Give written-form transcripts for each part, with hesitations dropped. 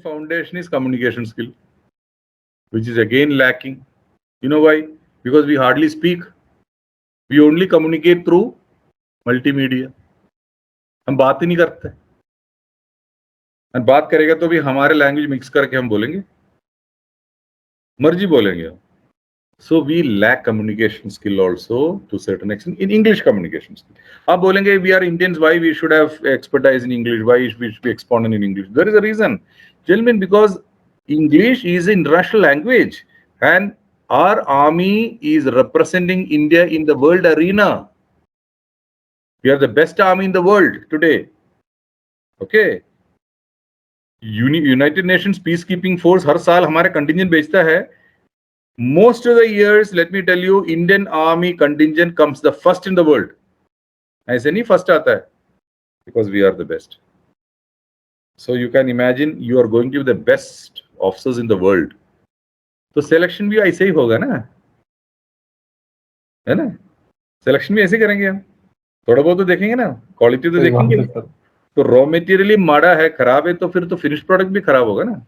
Second foundation is communication skill, which is again lacking. You know why? Because we hardly speak. We only communicate through multimedia. हम बात ही नहीं करते, और बात करेगा तो भी हमारे लैंग्वेज मिक्स करके हम बोलेंगे, मर्जी बोलेंगे. So we lack communication skill also to certain extent in English communication skill. आप बोलेंगे we are Indians, why we should have expertise in English, why we should be exponent in English? There is a reason, gentlemen, because English is an international language and our army is representing India in the world arena. We are the best army in the world today. Okay. United Nations peacekeeping force हर साल हमारे contingent भेजता है. Most of the years, let me tell you, Indian Army contingent comes the first in the world. ऐसे नहीं first आता है, because we are the best. So you can imagine you are going to be the best officers in the world. तो selection भी ऐसे ही होगा ना, है ना? Selection भी ऐसे करेंगे हम. थोड़ा बहुत तो देखेंगे ना, quality तो देखेंगे. तो raw material माड़ा है, खराब है, तो फिर तो finished product भी खराब होगा ना.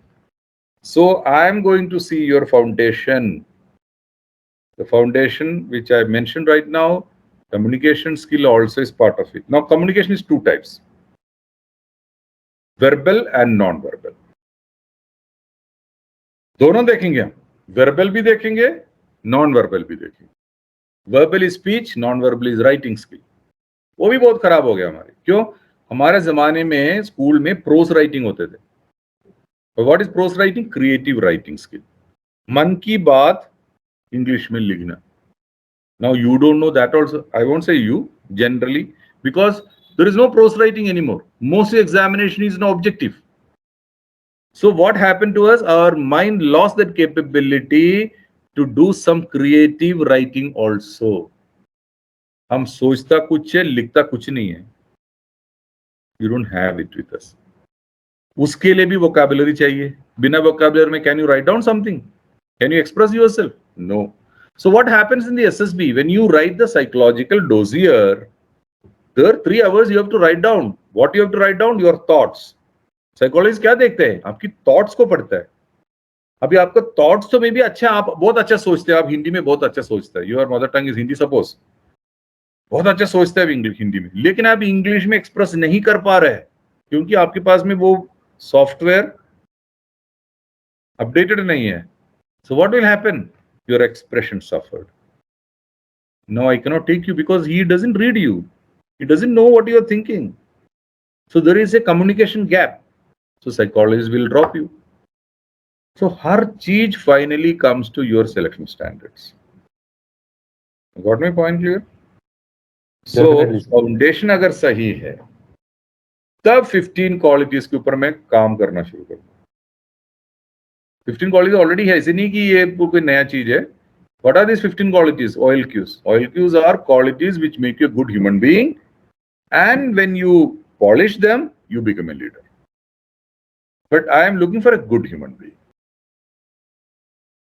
So I am going to see your foundation. The foundation which I mentioned right now, communication skill also is part of it. Now communication is two types, verbal and non-verbal. दोनों देखेंगे, verbal भी देखेंगे, non-verbal भी देखेंगे. Verbal is speech, non-verbal is writing skill. वो भी बहुत खराब हो गया हमारे. क्यों? हमारे जमाने में स्कूल में प्रोस राइटिंग होते थे. What is prose writing? Creative writing skill. मन की बात इंग्लिश में लिखना. Now you don't know that also. I won't say you, generally, because there is no prose writing anymore. Most examination is no objective. So what happened to us? Our mind lost that capability to do some creative writing also. हम सोचता कुछ है, लिखता कुछ नहीं है. You don't have it with us. उसके लिए भी vocabulary चाहिए. बिना vocabulary में can you write down something? Can you express yourself? No. So what happens in the SSB? When you write the psychological dossier, there are 3 hours you have to write down. What you have to write down? Your thoughts. Psychologist क्या देखते हैं? आपकी thoughts को पढ़ता है. अभी आपका thoughts तो में भी अच्छा, आप बहुत अच्छा सोचते हैं, आप हिंदी में बहुत अच्छा सोचते हैं. Your mother tongue is Hindi suppose. बहुत अच्छा सोचते हैं इंग्लिश हिंदी में, लेकिन आप इंग्लिश में एक्सप्रेस नहीं कर पा रहे हैं क्योंकि आपके पास में वो सॉफ्टवेयर अपडेटेड नहीं है. So what will happen? Your expression suffered. No, I cannot take you because he doesn't read you. He doesn't know what you are thinking. So there is a communication gap. So psychologists will drop you. So हर चीज finally comes to your selection standards. Got my point clear? So foundation अगर सही है, तब 15 qualities के ऊपर मैं काम करना शुरू करूँगा. 15 qualities already है, ऐसे नहीं कि ये कोई नया चीज है. What are these 15 qualities? Oil cues. Oil cues are qualities which make you a good human being, and when you polish them, you become a leader. But I am looking for a good human being.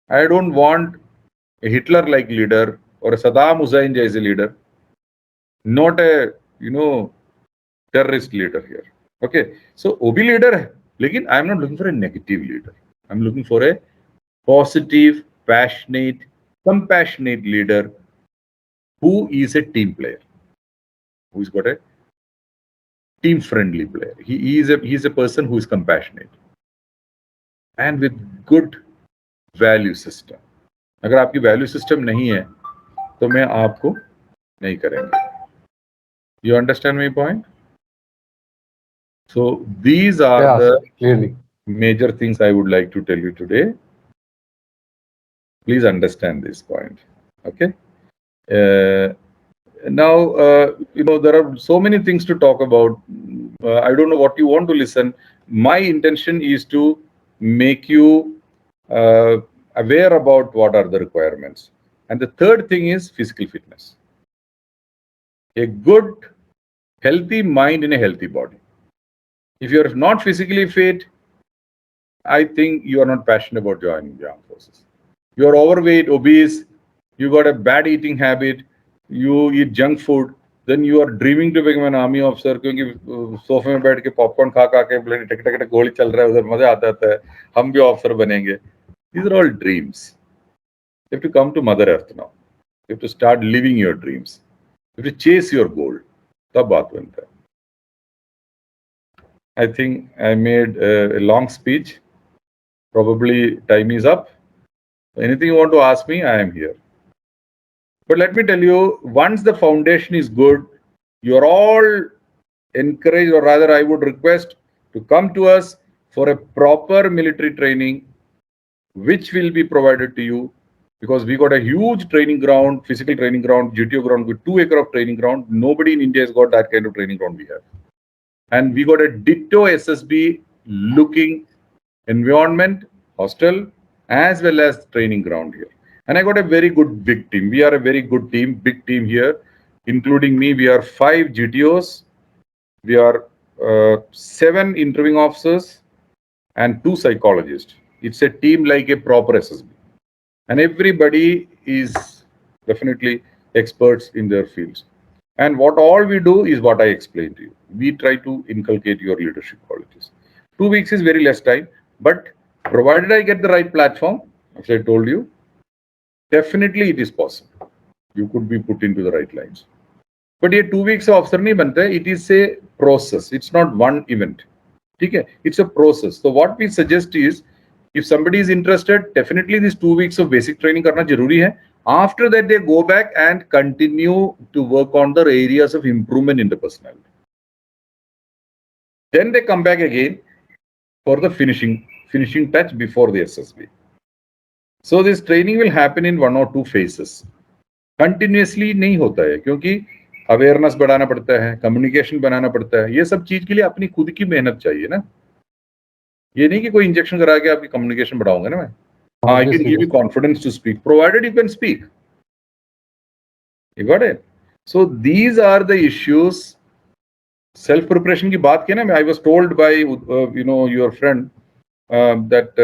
I don't want a Hitler-like leader or a Saddam Hussein jaise leader. Not a, terrorist leader here. Okay. So, वो भी leader है, लेकिन I am not looking for a negative leader. I am looking for a positive, passionate, compassionate leader who is a team player, who's got a team friendly player. He is a person who is compassionate and with good value system. अगर आपकी value system नहीं है तो मैं आपको नहीं करेंगे. You understand my point? So these are the clearly major things I would like to tell you today. Please understand this point. Okay. Now, there are so many things to talk about. I don't know what you want to listen. My intention is to make you aware about what are the requirements. And the third thing is physical fitness. A good, healthy mind in a healthy body. If you're not physically fit, I think you are not passionate about joining the armed forces. You're overweight, obese, you got a bad eating habit, you eat junk food, then you are dreaming to become an army officer क्योंकि सोफे में बैठ के popcorn खा खा के टक टक टक गोली चल रहा है उधर मजा आता है हम भी ऑफिसर बनेंगे. These are all dreams. You have to come to Mother Earth now. You have to start living your dreams. You have to chase your goal. तब बात बनता है. I think I made a long speech. Probably time is up. Anything you want to ask me, I am here. But let me tell you, once the foundation is good, you're all encouraged, or rather I would request to come to us for a proper military training, which will be provided to you, because we got a huge training ground, physical training ground, GTO ground with 2 acres of training ground. Nobody in India has got that kind of training ground we have. And we got a ditto SSB looking environment, hostel, as well as training ground here. And I got a very good big team. We are a very good team, big team here, including me. We are 5 GTOs. We are 7 interviewing officers and 2 psychologists. It's a team like a proper SSB. And everybody is definitely experts in their fields. And what all we do is what I explained to you. We try to inculcate your leadership qualities. 2 weeks is very less time, but provided I get the right platform, as I told you, definitely it is possible. You could be put into the right lines. But ये 2 weeks of officer नहीं बनता है. It is a process. It's not one event. ठीक है? It's a process. So what we suggest is, if somebody is interested, definitely these 2 weeks of basic training करना जरूरी है. After that, they go back and continue to work on the areas of improvement in the personality. Then they come back again for the finishing touch before the SSB. So this training will happen in 1 or 2 phases. Continuously नहीं होता है क्योंकि awareness बढ़ाना पड़ता है, communication बनाना पड़ता है. ये सब चीज के लिए अपनी खुद की मेहनत चाहिए ना. ये नहीं कि कोई इंजेक्शन करा के आपकी कम्युनिकेशन बढ़ाऊंगा ना मैं. I can give you confidence to speak, provided you can speak. You got it? So these are the issues. Self preparation की बात की ना, I was told by your friend that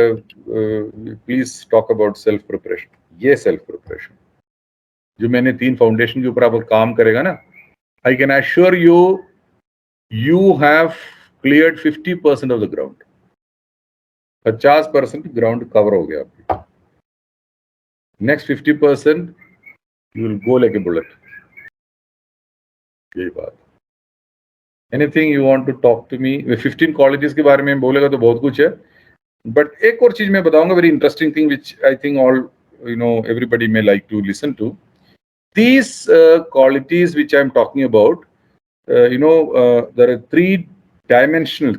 please talk about self preparation. ये self preparation जो मैंने 3 foundation के ऊपर आप काम करेगा ना, I can assure you, you have cleared 50% of the ground. 50% ground cover हो गया आपकी. Next 50% you will go like a bullet. यही बात. Anything you want to talk to me? 15 colleges के बारे में बोलेगा तो बहुत कुछ है, but एक और चीज मैं बताऊंगा, very interesting thing which I think all everybody may like to listen to. These qualities which I am talking about, there are three-dimensional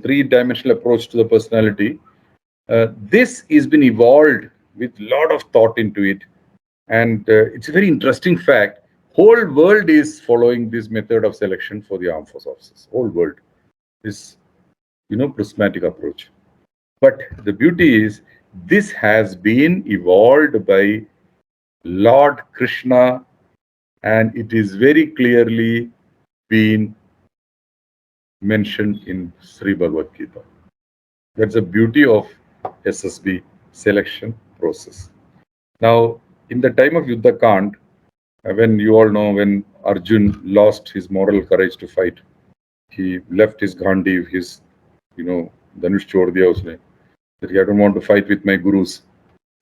approach to the personality. This has been evolved with a lot of thought into it, and it's a very interesting fact. Whole world is following this method of selection for the armed force officers. Whole world is, prismatic approach. But the beauty is, this has been evolved by Lord Krishna, and it is very clearly been mentioned in Sri Bhagavad Gita. That's the beauty of SSB selection process. Now, in the time of Yuddha Kand, when you all know, when Arjun lost his moral courage to fight, he left his Gandhi, his, Dhanush छोड़ दिया उसने. That I don't want to fight with my gurus.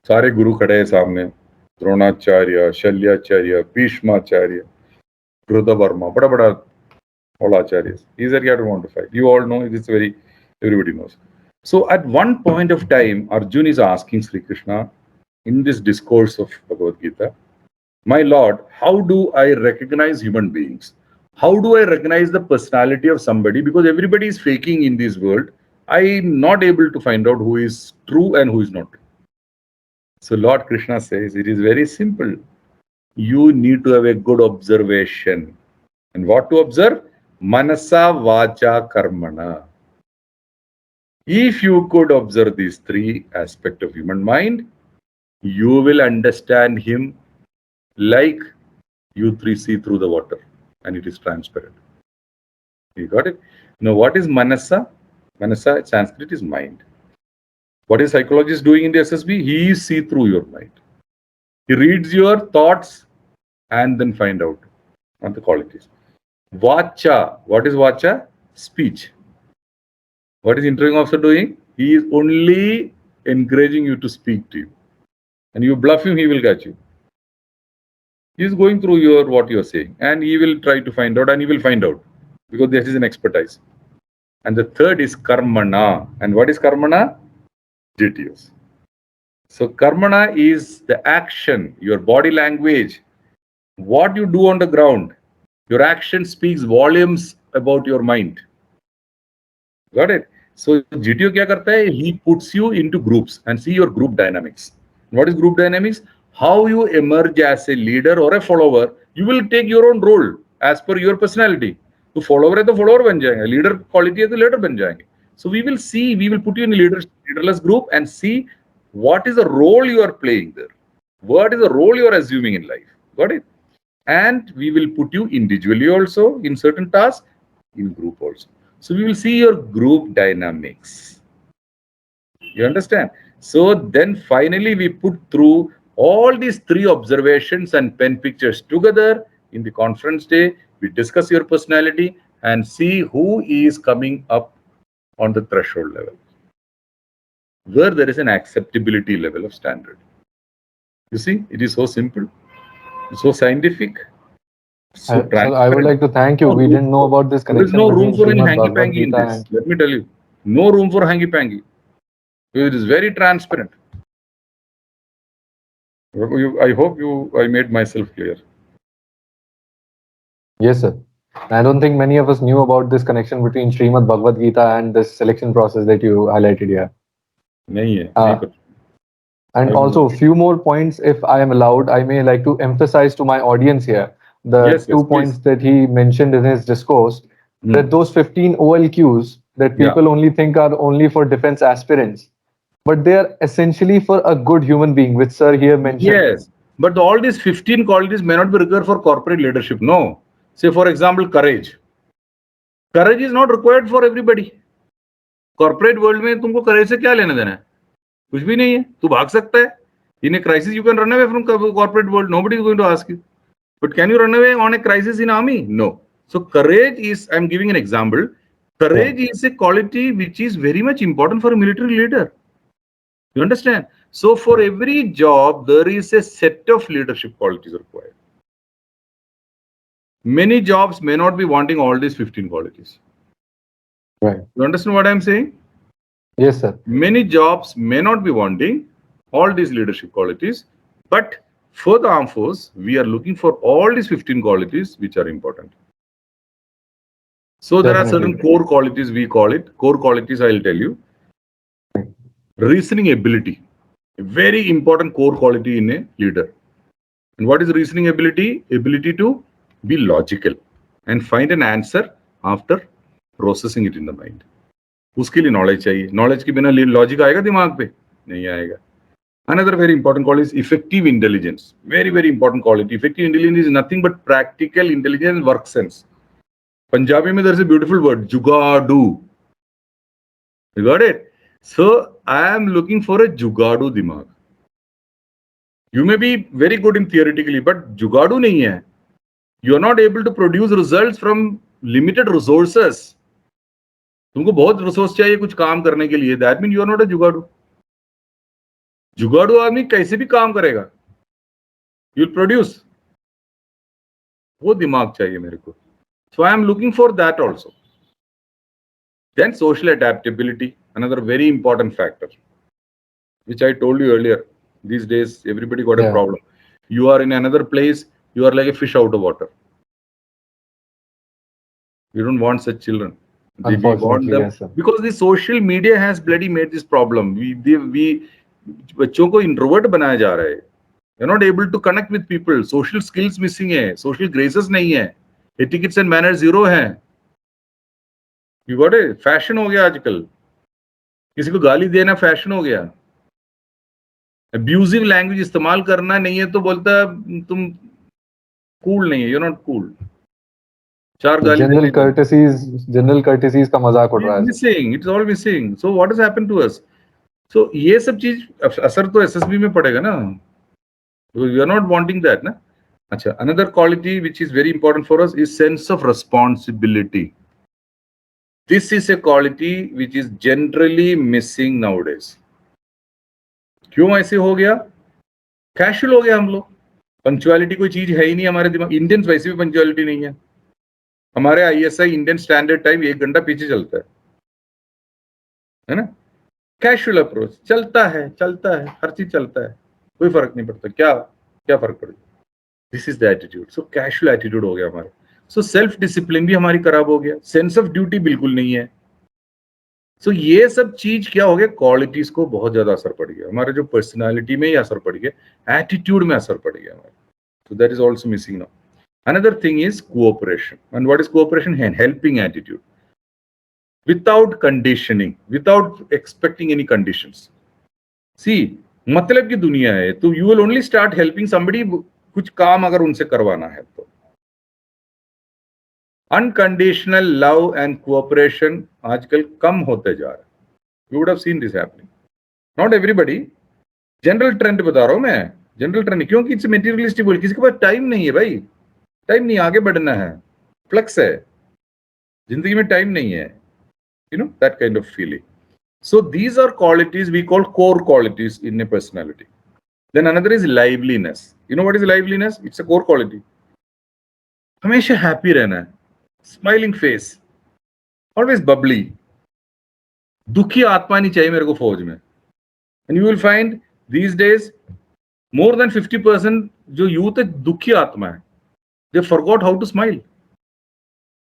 सारे गुरु खड़े हैं सामने. Dronacharya, शल्याचार्य, Bhishmacharya, Grudha बड़ा बड़ा all acharyas. He said, I don't want to fight. You all know, everybody knows. So at one point of time, Arjun is asking Sri Krishna in this discourse of Bhagavad Gita, my Lord, how do I recognize human beings? How do I recognize the personality of somebody? Because everybody is faking in this world. I'm not able to find out who is true and who is not true. So Lord Krishna says, it is very simple. You need to have a good observation. And what to observe? Manasa, Vacha, Karmana. If you could observe these 3 aspects of human mind, you will understand him like you 3 see through the water, and it is transparent. You got it? Now, what is Manasa? Manasa, in Sanskrit, is mind. What is psychologist doing in the SSB? He see through your mind. He reads your thoughts and then find out on the qualities. Vacha. What is vacha? Speech. What is interviewing officer doing? He is only encouraging you to speak to you. And you bluff him, he will catch you. He is going through what you are saying, and he will try to find out, and he will find out because this is an expertise. And the third is karmana. And what is karmana? GTOs. So karmana is the action, your body language, what you do on the ground. Your action speaks volumes about your mind. Got it? So GTO क्या करता है? He puts you into groups and see your group dynamics. What is group dynamics? How you emerge as a leader or a follower. You will take your own role as per your personality. तो follower है तो follower बन जाएंगे, leader quality है तो leader बन जाएंगे. So we will put you in a leaderless group and see what is the role you are playing there. What is the role you are assuming in life. Got it? And we will put you individually also in certain tasks, in group also. So we will see your group dynamics. You understand? So then finally we put through all these three observations and pen pictures together in the conference day. We discuss your personality and see who is coming up on the threshold level, where there is an acceptability level of standard. You see, it is so simple, so scientific. So I would like to thank you. We didn't know about this There is connection no between room for any Srimad hanky Bhagavad panky in Gita this. and Let me tell you, no room for hanky panky. It is very transparent. I hope I made myself clear. yes, sir. I don't think many of us knew about this connection between Srimad Bhagavad Gita and this selection process that you highlighted here. नहीं है, नहीं पता. And also, a few more points, if I am allowed, I may like to emphasize to my audience here the Yes, two please. points that he mentioned in his discourse, that those 15 OLQs that Yeah. people only think are only for defense aspirants, but they are essentially for a good human being, which sir here mentioned. Yes, but all these 15 qualities may not be required for corporate leadership. No. Say, for example, courage. Courage is not required for everybody. Corporate world में तुमको courage से क्या लेना देना है? कुछ भी नहीं है. तू भाग सकता है. In a crisis, you can run away from corporate world. Nobody is going to ask you. But can you run away on a crisis in army? No. So courage is, I'm giving an example. Courage is a quality which is very much important for a military leader. You understand? So for every job, there is a set of leadership qualities required. Many jobs may not be wanting all these 15 qualities. Right. You understand what I'm saying? Yes, sir. Many jobs may not be wanting all these leadership qualities, but for the armed force, we are looking for all these 15 qualities which are important. So there are certain core qualities, we call it. Core qualities, I'll tell you. Reasoning ability, a very important core quality in a leader. And what is reasoning ability? Ability to be logical and find an answer after processing it in the mind. उसके लिए knowledge चाहिए. Knowledge के बिना logic आएगा दिमाग पे? नहीं आएगा. Another very important quality is effective intelligence. Very, very important quality. Effective intelligence is nothing but practical intelligence and work sense. Punjabi mein there is a beautiful word, jugadu. You got it? So I am looking for a jugadu dimag. You may be very good in theoretically, but jugadu nahi hai. You are not able to produce results from limited resources. तुमको बहुत resource चाहिए कुछ काम करने के लिए. That means you are not a जुगाड़ू. जुगाड़ू आदमी कैसे भी काम करेगा. You'll produce. वो दिमाग चाहिए मेरे को. So I am looking for that also. Then social adaptability, another very important factor, which I told you earlier. These days, everybody got a problem. You are in another place, you are like a fish out of water. You don't want such children. We want them, yes, because the social media has bloody made this problem. बच्चों को introvert बनाया जा रहा है. You're not able to connect with people. Social skills missing है. Social graces नहीं है. Etiquettes and manners zero है. You got it? Fashion हो गया आजकल. किसी को गाली देना फैशन हो गया. Abusive language इस्तेमाल करना नहीं है तो बोलता तुम cool नहीं है. You're not cool. General courtesies का मजाक उड़ रहा है. Missing. It's all missing. So what has happened to us? So ये सब चीज असर तो SSB में पड़ेगा ना. You are not wanting that, na? Acha, another quality which is very important for us is sense of responsibility. This is a quality which is generally missing nowadays. क्यों ऐसे हो गया? कैशुअल हो गया हम लोग. पंक्चुअलिटी कोई चीज है ही नहीं हमारे दिमाग. इंडियंस वैसे भी पंक्चुअलिटी नहीं है. हमारे आईएसआई इंडियन स्टैंडर्ड टाइम 1 घंटा पीछे चलता है ना. कैशुअल अप्रोच चलता है, हर चीज चलता है, कोई फर्क नहीं पड़ता. क्या क्या फर्क पड़ेगा. This is the attitude. So casual attitude हो गया हमारा. सो सेल्फ डिसिप्लिन भी हमारी खराब हो गया. सेंस ऑफ ड्यूटी बिल्कुल नहीं है. सो ये सब चीज क्या हो गया, क्वालिटीज को बहुत ज्यादा असर पड़ गया. हमारे जो पर्सनालिटी में ही असर पड़ गया, एटीट्यूड में असर पड़ गया हमारे. So that is also missing now. Another thing is cooperation. And what is cooperation? Helping attitude. Without conditioning, without expecting any conditions. See, मतलब की दुनिया है तो you will only start helping somebody कुछ काम अगर उनसे करवाना है तो. Unconditional love and cooperation आजकल कम होते जा रहा है. You would have seen this happening. Not everybody. General trend बता रहा हूं मैं. जनरल ट्रेंड क्योंकि इट्स मेटीरियलिस्टिक वर्ल्ड. किसी के पास टाइम नहीं है भाई. टाइम नहीं, आगे बढ़ना है, फ्लक्स है जिंदगी में, टाइम नहीं है. You know that kind of feeling. So these are qualities we call core qualities in a personality. Then another is liveliness. You know what is liveliness? It's a core quality. हमेशा happy रहना है, smiling face, always Babli. दुखी आत्मा नहीं चाहिए मेरे को फौज में. And you will find these days more than 50% जो यूथ है दुखी आत्मा है. They forgot how to smile.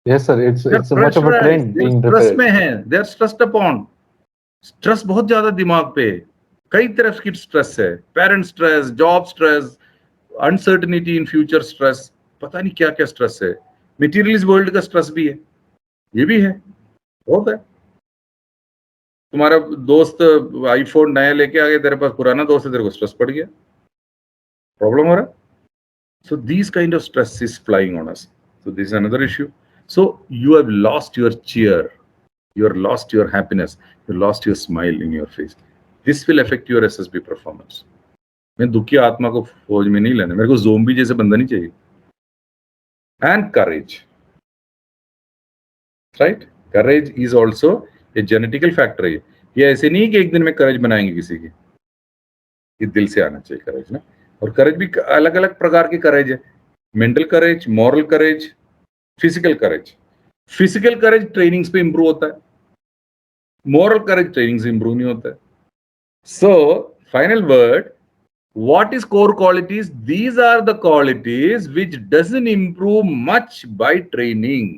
Yes, sir. It's a much of a trend being stress में depressed. हैं. They are stressed upon. Stress बहुत ज्यादा दिमाग पे. कई तरह की स्ट्रेस है. Parent stress, job stress, uncertainty in future stress, पता नहीं क्या क्या स्ट्रेस है. मटेरियलिस्ट वर्ल्ड का स्ट्रेस भी है, ये भी है, बहुत है. तुम्हारा दोस्त आईफोन नया लेके आ गया, तेरे पास पुराना दोस्त है, तेरे को स्ट्रेस पड़ गया, प्रॉब्लम हो रहा है. So these kind of stress is flying on us. So this is another issue. So you have lost your cheer, you have lost your happiness, you lost your smile in your face. This will affect your SSB performance. मैं दुखी आत्मा को फौज में नहीं लेना. मेरे को ज़ोंबी जैसे बंदा नहीं चाहिए. And courage, right? Courage is also a genetical factor. ये ऐसे नहीं कि एक दिन में courage बनाएंगे किसी की. ये दिल से आना चाहिए courage ना. और करेज भी अलग अलग प्रकार की करेज है. मेंटल करेज, मॉरल करेज, फिजिकल करेज. फिजिकल करेज ट्रेनिंग्स पे इंप्रूव होता है. मॉरल करेज ट्रेनिंग से इंप्रूव नहीं होता है. So final word, what is core qualities? These are the qualities which doesn't improve much by training.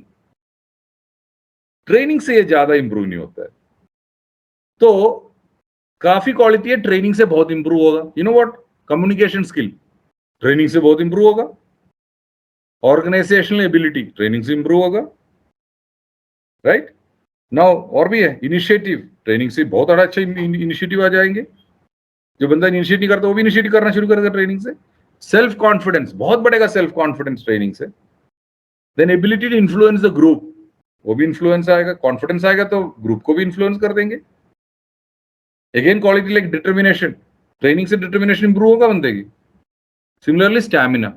Training से ये ज्यादा इंप्रूव नहीं होता है. तो काफी क्वालिटी है ट्रेनिंग से बहुत इंप्रूव होगा. You know what? Communication skill training से बहुत इंप्रूव होगा. ऑर्गेनाइजेशनल एबिलिटी ट्रेनिंग से इंप्रूव होगा. राइट नाउ और भी है. इनिशिएटिव ट्रेनिंग से बहुत अच्छा इनिशिएटिव आ जाएंगे. जो बंदा इनिशिएट नहीं करता वो भी इनिशिएटिव करना शुरू करेगा ट्रेनिंग से. सेल्फ कॉन्फिडेंस बहुत बढ़ेगा सेल्फ कॉन्फिडेंस ट्रेनिंग से. Then ability to influence the group, वो भी इन्फ्लुएंस आएगा. कॉन्फिडेंस आएगा तो ग्रुप को भी इन्फ्लुएंस कर देंगे. Again quality like determination, training से डिटर्मिनेशन इंप्रूव होगा बंदे की. Similarly stamina,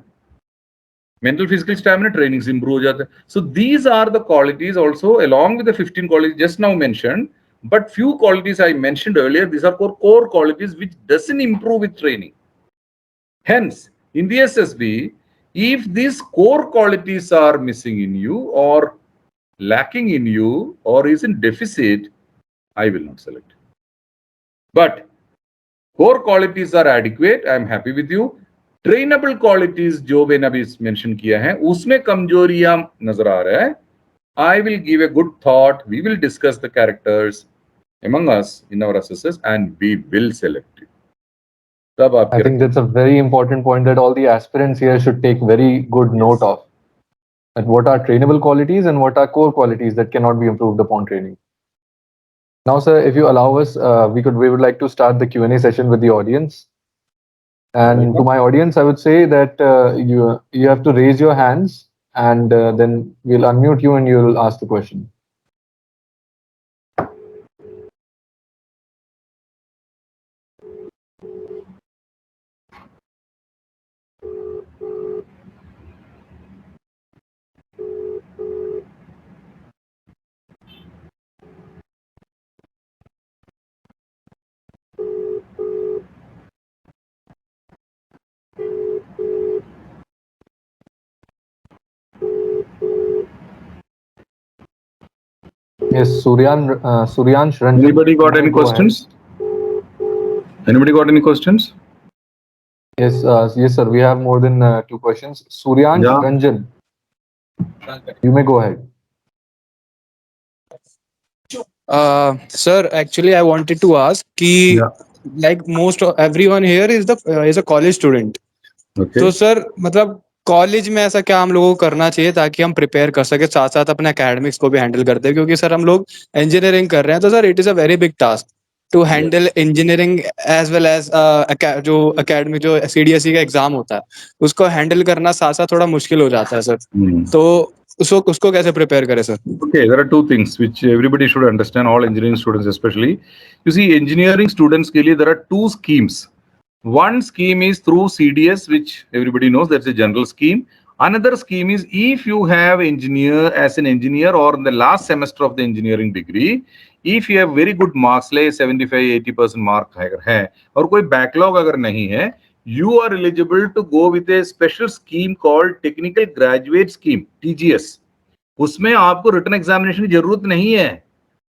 mental physical stamina training से इंप्रूव हो जाता है. So these are the qualities also along with the 15 qualities just now mentioned. But few qualities I mentioned earlier, these are core qualities which doesn't improve with training. Hence, in the SSB, if these core qualities are missing in you or lacking in you or is in deficit, I will not select. But core qualities are adequate. I am happy with you. Trainable qualities जो मैंने अभी mention किया है उसमें कमजोरियां नजर आ रहा है. I will give a good thought. We will discuss the characters among us in our assessors and we will select it. तब आपके I think that's a very important point that all the aspirants here should take very good note of. That what are trainable qualities and what are core qualities that cannot be improved upon training. Now, sir, if you allow us, we would like to start the Q&A session with the audience. And to my audience, I would say that you have to raise your hands and then we'll unmute you and you'll ask the question. Yes, Suryansh Ranjan. Anybody got You may any go ahead. questions? Anybody got any questions? Yes, yes, sir. We have more than two questions. Suryansh Yeah. Ranjan, you may go ahead. Sir, actually, I wanted to ask कि Yeah. like everyone here is a college student. Okay. तो sir मतलब college में ऐसा क्या हम लोगों को करना चाहिए ताकि हम प्रिपेयर कर सके, साथ साथ अपने एकेडमिक्स को भी हैंडल करते हैं, क्योंकि सर हम लोग इंजीनियरिंग कर रहे हैं, तो sir it is a very big task to handle engineering as well as जो एकेडमिक जो सीडीएसई का एग्जाम होता है उसको हैंडल करना साथ साथ थोड़ा मुश्किल हो जाता है सर. तो उसको कैसे प्रिपेयर करें sir? Okay, there are two things which everybody should understand, all engineering students especially. You see, engineering students के लिए there are two schemes. One scheme is through CDS, which everybody knows, that's a general scheme. Another scheme is if you have as an engineer or in the last semester of the engineering degree, if you have very good marks, like 75-80% mark है और कोई backlog अगर नहीं है, you are eligible to go with a special scheme called Technical Graduate Scheme, TGS. उसमें आपको written examination की जरूरत नहीं है,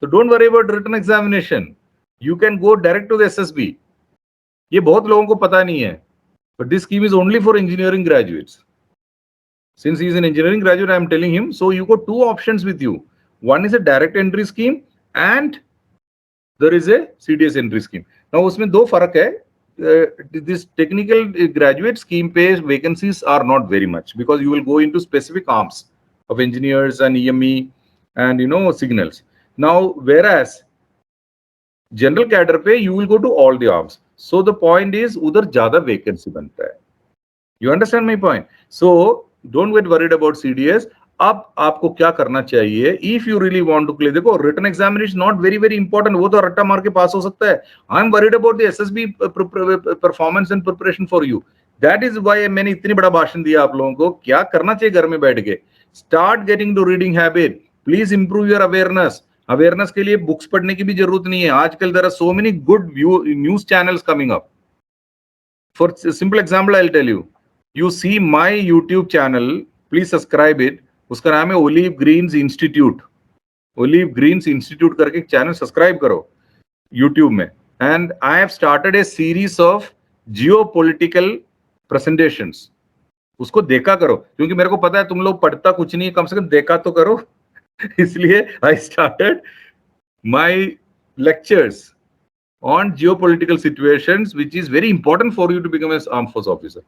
तो don't worry about written examination, you can go direct to the SSB. ये बहुत लोगों को पता नहीं है, but this scheme is only for engineering graduates. Since he is an engineering graduate, I am telling him, so you got two options with you. One is a direct entry scheme and there is a CDS entry scheme. Now उसमें दो फर्क है. This technical graduate scheme पे vacancies are not very much because you will go into specific arms of engineers and EME and signals. Now whereas general cadre पे you will go to all the arms. So the point is उधर ज्यादा vacancy बनता है. You understand my point? So don't get worried about CDS. अब आपको क्या करना चाहिए? If you really want to clear, देखो written examination not very important, वो तो रट्टा मार के पास हो सकता है. I'm worried about the SSB performance and preparation for you. That is why मैंने इतनी बड़ा भाषण दिया आप लोगों को. क्या करना चाहिए घर में बैठ के? Start getting to reading habit. Please improve your awareness. Awareness के लिए बुक्स पढ़ने की भी जरूरत नहीं है. आजकल there are so many good news channels coming up. For a simple example, I'll tell you. You see my YouTube channel, please subscribe it. उसका नाम है Olive Greens Institute. Olive Greens Institute करके एक चैनल सब्सक्राइब करो YouTube में. And I have started a series of geopolitical presentations. उसको देखा करो, क्योंकि मेरे को पता है तुम लोग पढ़ता कुछ नहीं, कम से कम देखा तो करो. इसलिए I started my lectures on geopolitical situations, which is very important for you to become an armed force officer.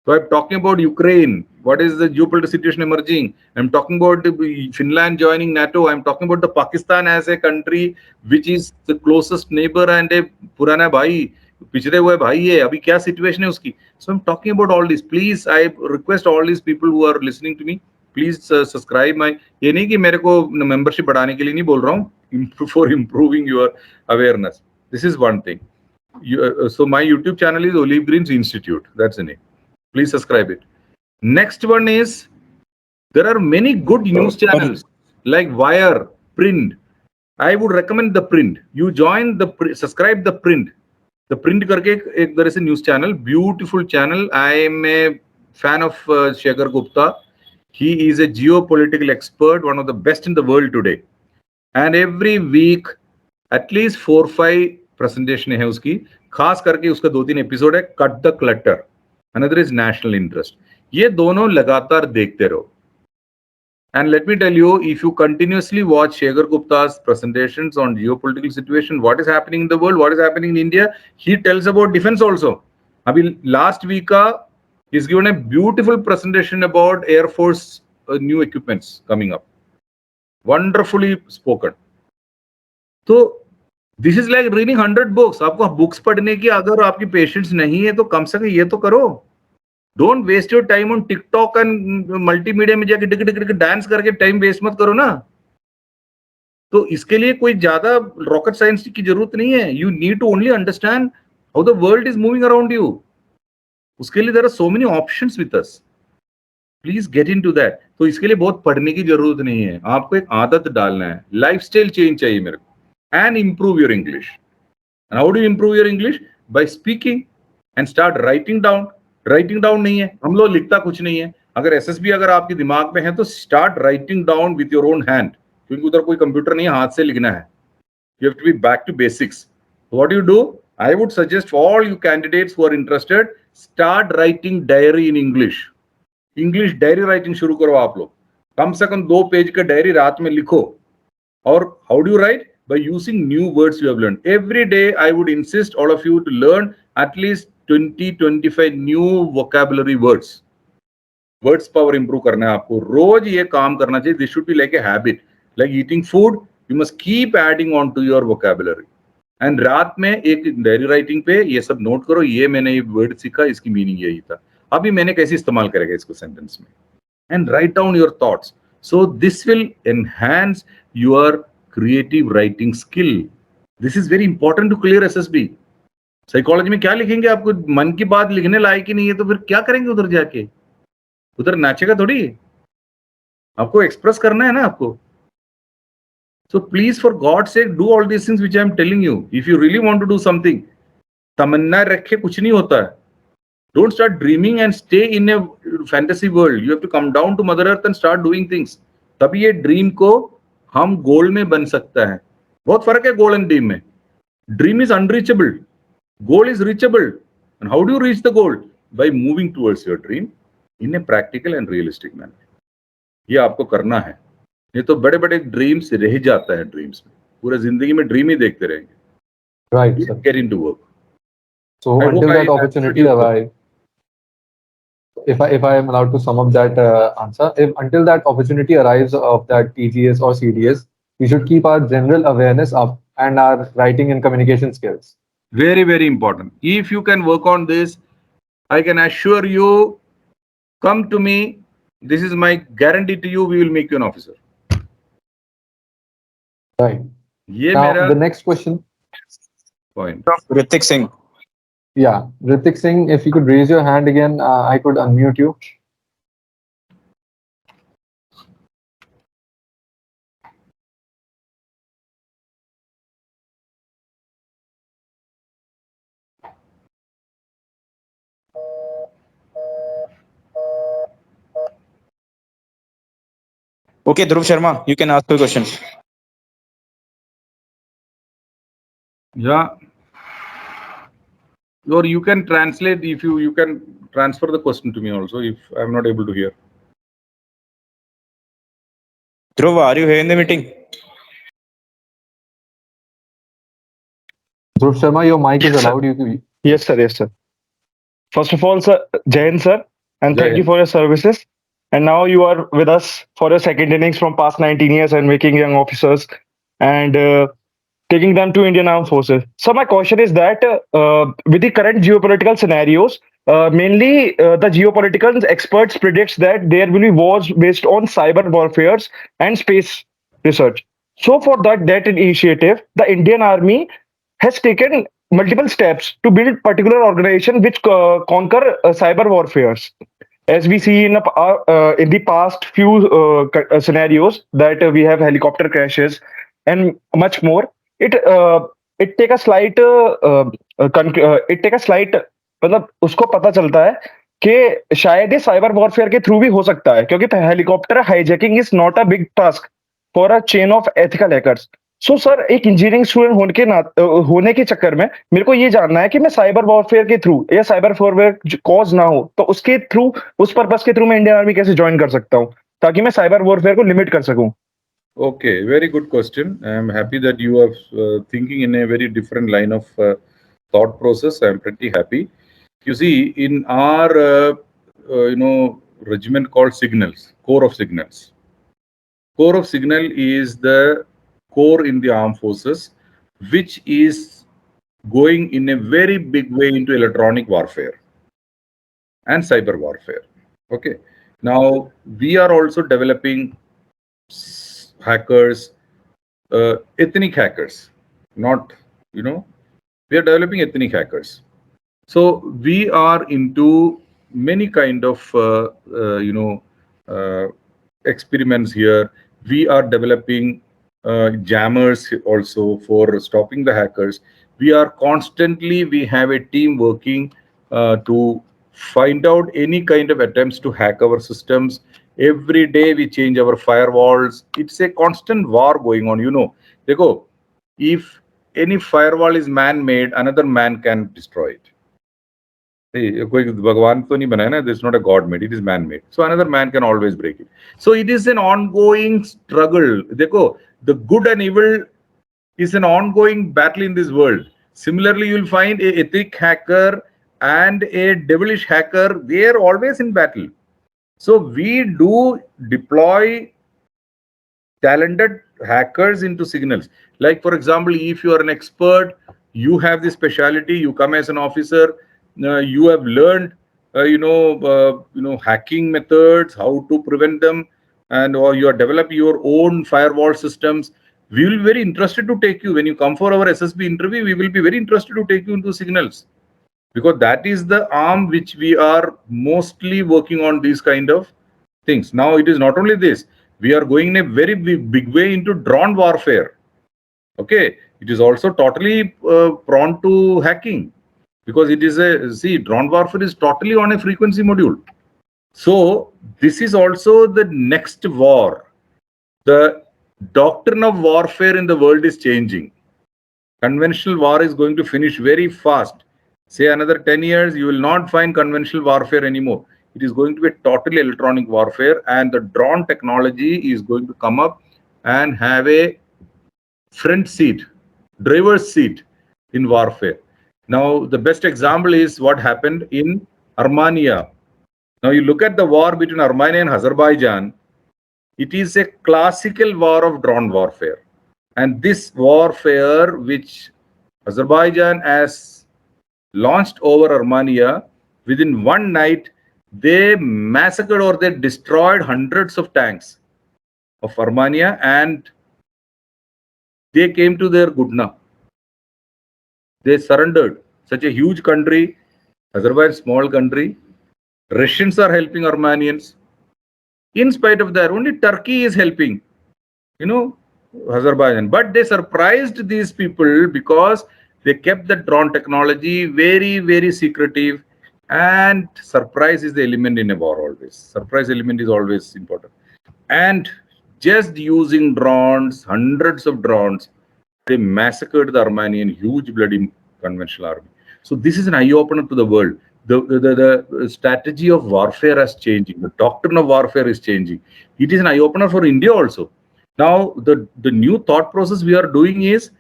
So I'm talking about Ukraine. What is the geopolitical situation emerging? I'm talking about Finland joining NATO. I'm talking about the Pakistan as a country which is the closest neighbor and a पुराना भाई, पिछड़े हुए भाई है, अभी क्या situation है उसकी. So I'm talking about all this. Please, I request all these people who are listening to me, please subscribe my. ये नहीं कि मेरे को membership बढ़ाने के लिए नहीं बोल रहा हूँ, for improving your awareness. This is one thing. So my YouTube channel is Olive Greens Institute. That's the name. Please subscribe it. Next one is, there are many good news channels like Wire, Print. I would recommend the Print. You join the subscribe the Print. The Print करके एक there is a news channel, beautiful channel. I am a fan of Shekhar Gupta. He is a geopolitical expert, one of the best in the world today. And every week at least 4-5 presentation है उसकी. खास करके उसका 2-3 episode है. Cut the clutter. Another is national interest. ये दोनों लगातार देखते रहो. And let me tell you, if you continuously watch Shekhar Gupta's presentations on geopolitical situation, what is happening in the world, what is happening in India, he tells about defense also. अभी last week का he's given a beautiful presentation about Air Force new equipments coming up. Wonderfully spoken. तो this is like reading 100 books. आपको books पढ़ने की अगर आपकी patience नहीं है तो कम से कम ये तो करो. Don't waste your time on TikTok and multimedia में जाके टिक टिक टिक डांस करके टाइम वेस्ट मत करो ना. तो इसके लिए कोई ज्यादा रॉकेट साइंस की जरूरत नहीं है. You need to only understand how the world is moving around you. उसके लिए there are so many options with us. Please get into that. तो इसके लिए बहुत पढ़ने की जरूरत नहीं है. आपको एक आदत डालना है. लाइफस्टाइल चेंज चाहिए मेरे को. And improve your English. And how do you improve your English? By speaking and start writing down. Writing down नहीं है, हम लोग लिखता कुछ नहीं है. अगर SSB अगर आपके दिमाग में है तो start writing down with your own hand. क्योंकि उधर कोई कंप्यूटर नहीं है, हाथ से लिखना है. You have to be back to basics. What do you do? I would suggest for all you candidates who are interested, start writing diary in English. English diary writing शुरू करो आप लोग. कम से कम 2 पेज का डायरी रात में लिखो. और how do you write? By using new words you have learned. Every day I would insist all of you to learn at least 20-25 new vocabulary words. Words power improve करना है आपको. रोज ये काम करना चाहिए. This should be like a habit. Like eating food, you must keep adding on to your vocabulary. And रात में एक डायरी राइटिंग पे ये सब नोट करो, ये मैंने ये वर्ड सीखा, इसकी मीनिंग यही था, अभी मैंने कैसे इस्तेमाल करेगा इसको सेंटेंस में. And write down your thoughts. So this will enhance your creative writing skill. This is very important to clear SSB. Psychology में क्या लिखेंगे, आपको मन की बात लिखने लायक ही नहीं है तो फिर क्या करेंगे उधर जाके? उधर नाचेगा थोड़ी, आपको एक्सप्रेस करना है ना आपको. So please, for God's sake, do all these things which I am telling you. If you really want to do something, तमन्ना रखे कुछ नहीं होता है. Don't start dreaming and stay in a fantasy world. You have to come down to Mother Earth and start doing things. तभी ये dream को हम गोल में बन सकता है. बहुत फर्क है गोल एंड ड्रीम में. Dream is unreachable, goal is reachable. And how do you reach the goal? By moving towards your dream in a practical and realistic manner. ये आपको करना है. ये तो बड़े बड़े ड्रीम्स रह जाता है. ड्रीम्स में पूरा जिंदगी में ड्रीम ही देखते रहेंगे. Right, sir. Get into work. So until that opportunity arrives, if I am allowed to sum up that answer, if until that opportunity arrives of that TGS or CDS, we should keep our general awareness up and our writing and communication skills. Very, very important. If you can work on this, I can assure you, come to me. This is my guarantee to you. We will make you an officer. Right. ये Now मेरा the next question. point. Ritik Singh. Yeah, Ritik Singh, if you could raise your hand again, I could unmute you. Okay, Dhruv Sharma, you can ask your question. Yeah. Or you can translate, if you can transfer the question to me also if I'm not able to hear. Dhruv, are you here in the meeting? Dhruv Sharma, your mic is allowed. Yes, sir. Yes, sir. First of all, sir, Jai Hind, sir, and Jai thank you Hind. for your services. And now you are with us for your second innings from past 19 years and making young officers and taking them to Indian Armed Forces. So my question is that with the current geopolitical scenarios, mainly the geopolitical experts predicts that there will be wars based on cyber warfare and space research. So for that initiative, the Indian Army has taken multiple steps to build particular organization which conquer cyber warfare. As we see in the past few scenarios that we have helicopter crashes and much more, it take a slight मतलब उसको पता चलता है कि शायद ये cyber warfare के through भी हो सकता है, क्योंकि helicopter hijacking is not a big task for a chain of ethical hackers. So sir, एक इंजीनियरिंग स्टूडेंट होने के चक्कर में मेरे को ये जानना है कि मैं साइबर वॉरफेयर के थ्रू या साइबर वॉरफेयर कॉज ना हो तो उसके थ्रू, उस पर्पस के थ्रू मैं इंडियन आर्मी कैसे ज्वाइन कर सकता हूँ ताकि मैं साइबर वॉरफेयर को लिमिट कर सकूं. Okay, very good question. I am happy that you are thinking in a very different line of thought process. I am pretty happy. You see, in our regiment called Signals, Corps of Signals. Corps of Signal is the corps in the armed forces, which is going in a very big way into electronic warfare and cyber warfare. Okay. Now we are also developing hackers, ethnic hackers, not, we are developing ethnic hackers. So we are into many kind of, experiments here. We are developing jammers also for stopping the hackers. We have a team working to find out any kind of attempts to hack our systems, Every day we change our firewalls. It's a constant war going on. Dekho, if any firewall is man-made, another man can destroy it. कोई भगवान तो नहीं बनाया ना, this is not a god made, it is man made, so another man can always break it. So it is an ongoing struggle. देखो, the good and evil is an ongoing battle in this world. Similarly, you will find a ethic hacker and a devilish hacker, they are always in battle. So we do deploy talented hackers into signals. Like, for example, if you are an expert, you have the specialty, you come as an officer, you have learned hacking methods, how to prevent them, and or you are develop your own firewall systems. We will be very interested to take you when you come for our SSB interview. We will be very interested to take you into signals, because that is the arm which we are mostly working on, these kind of things. Now it is not only this, we are going in a very big way into drone warfare. Okay, it is also totally prone to hacking, because it is drone warfare is totally on a frequency module. So this is also the next war. The doctrine of warfare in the world is changing. Conventional war is going to finish very fast. Say another 10 years, you will not find conventional warfare anymore. It is going to be totally electronic warfare, and the drone technology is going to come up and have a front seat, driver's seat in warfare. Now, the best example is what happened in Armenia. Now, you look at the war between Armenia and Azerbaijan, it is a classical war of drone warfare. And this warfare, which Azerbaijan has launched over Armenia, within one night, they massacred or they destroyed hundreds of tanks of Armenia, and they came to their Gudna. They surrendered. Such a huge country, Azerbaijan, small country. Russians are helping Armenians. In spite of that, only Turkey is helping, Azerbaijan. But they surprised these people because they kept the drone technology very, very secretive. And surprise is the element in a war always. Surprise element is always important. And just using drones, hundreds of drones, they massacred the Armenian huge bloody conventional army. So this is an eye-opener to the world. The strategy of warfare is changing. The doctrine of warfare is changing. It is an eye-opener for India also. Now, the new thought process we are doing is,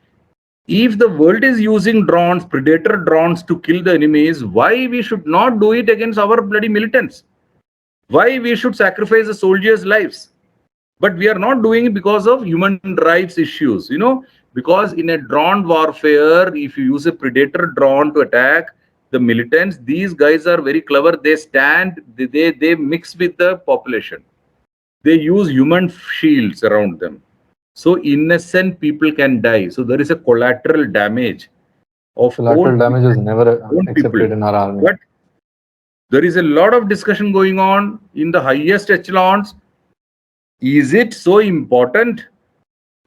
if the world is using drones, predator drones to kill the enemies, why we should not do it against our bloody militants? Why we should sacrifice the soldiers' lives? But we are not doing it because of human rights issues, because in a drone warfare, if you use a predator drone to attack the militants, these guys are very clever. They they mix with the population. They use human shields around them. So innocent people can die. So there is a collateral damage of collateral damage is never accepted in our army. But there is a lot of discussion going on in the highest echelons. Is it so important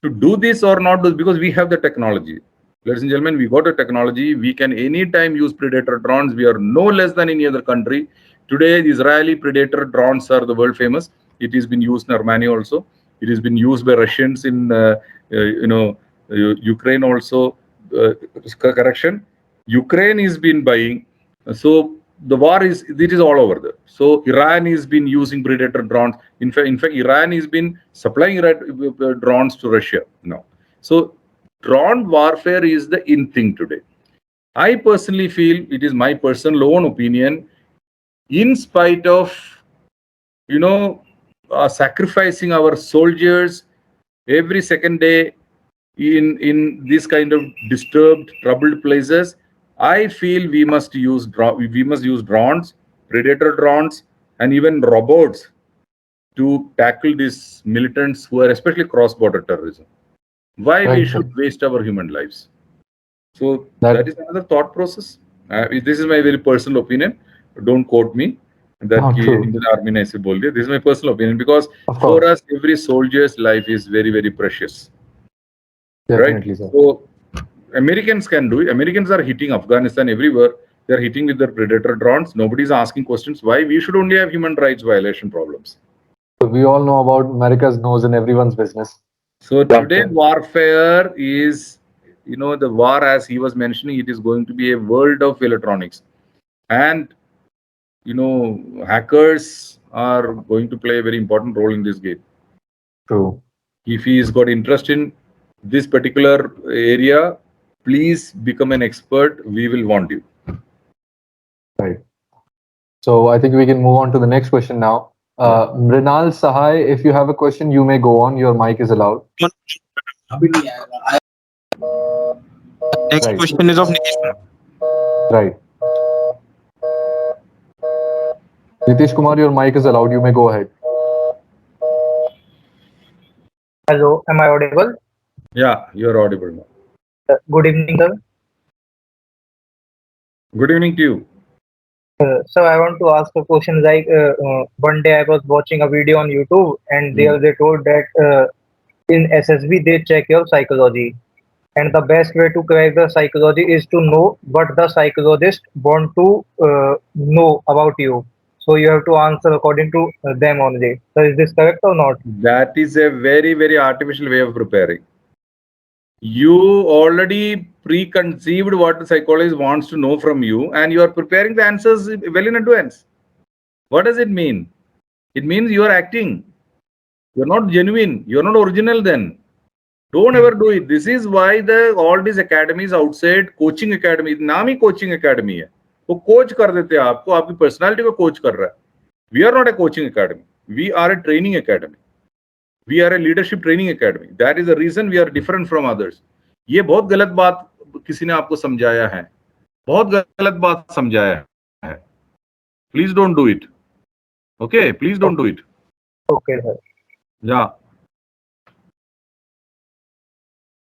to do this or not? Because we have the technology. Ladies and gentlemen, we got a technology. We can anytime use predator drones. We are no less than any other country. Today, the Israeli predator drones are the world famous. It has been used in Armenia also. It has been used by Russians in, Ukraine also. Correction. Ukraine has been buying. So the war is all over there. So Iran has been using predator drones. In fact, Iran has been supplying drones to Russia now. So drone warfare is the in thing today. I personally feel, it is my personal own opinion, in spite of sacrificing our soldiers every second day in this kind of disturbed, troubled places, I feel we must use drones, predator drones, and even robots to tackle these militants who are especially cross-border terrorism. Why we should waste our human lives? So that is another thought process. This is my very personal opinion. Don't quote me. That Indian Army ne aise bol diya. This is my personal opinion, because for us, every soldier's life is very, very precious. Definitely, right? Sir. So Americans can do it. Americans are hitting Afghanistan everywhere. They are hitting with their predator drones. Nobody is asking questions. Why we should only have human rights violation problems? So we all know about America's nose in everyone's business. So But, today's warfare is, the war, as he was mentioning, it is going to be a world of electronics. And, hackers are going to play a very important role in this game. True. If he has got interest in this particular area, please become an expert. We will want you. Right. So I think we can move on to the next question now. Mrinal Sahai, if you have a question, you may go on. Your mic is allowed. Next Right. question is of Nitish Kumar. Right. Nitish Kumar, your mic is allowed. You may go ahead. Hello, am I audible? Yeah, you're audible now. Good evening, sir. Good evening to you. So I want to ask a question. Like one day I was watching a video on YouTube, and there they told that in SSB they check your psychology, and the best way to crack the psychology is to know what the psychologist want to know about you. So you have to answer according to them only. So is this correct or not? That is a very, very artificial way of preparing. You already preconceived what the psychologist wants to know from you, and you are preparing the answers well in advance. What does it mean? It means you are acting. You're not genuine. You're not original then. Don't ever do it. This is why all these academies outside, coaching academy, नाम ही coaching academy है. वो coach कर देते हैं आपको, आपकी personality को coach कर रहा है. We are not a coaching academy. We are a training academy. We are a leadership training academy. That is the reason we are different from others. ये बहुत गलत बात किसी ने आपको समझाया है. बहुत गलत बात समझाया है. Please don't do it. Okay, please don't do it. Okay, sir. Yeah.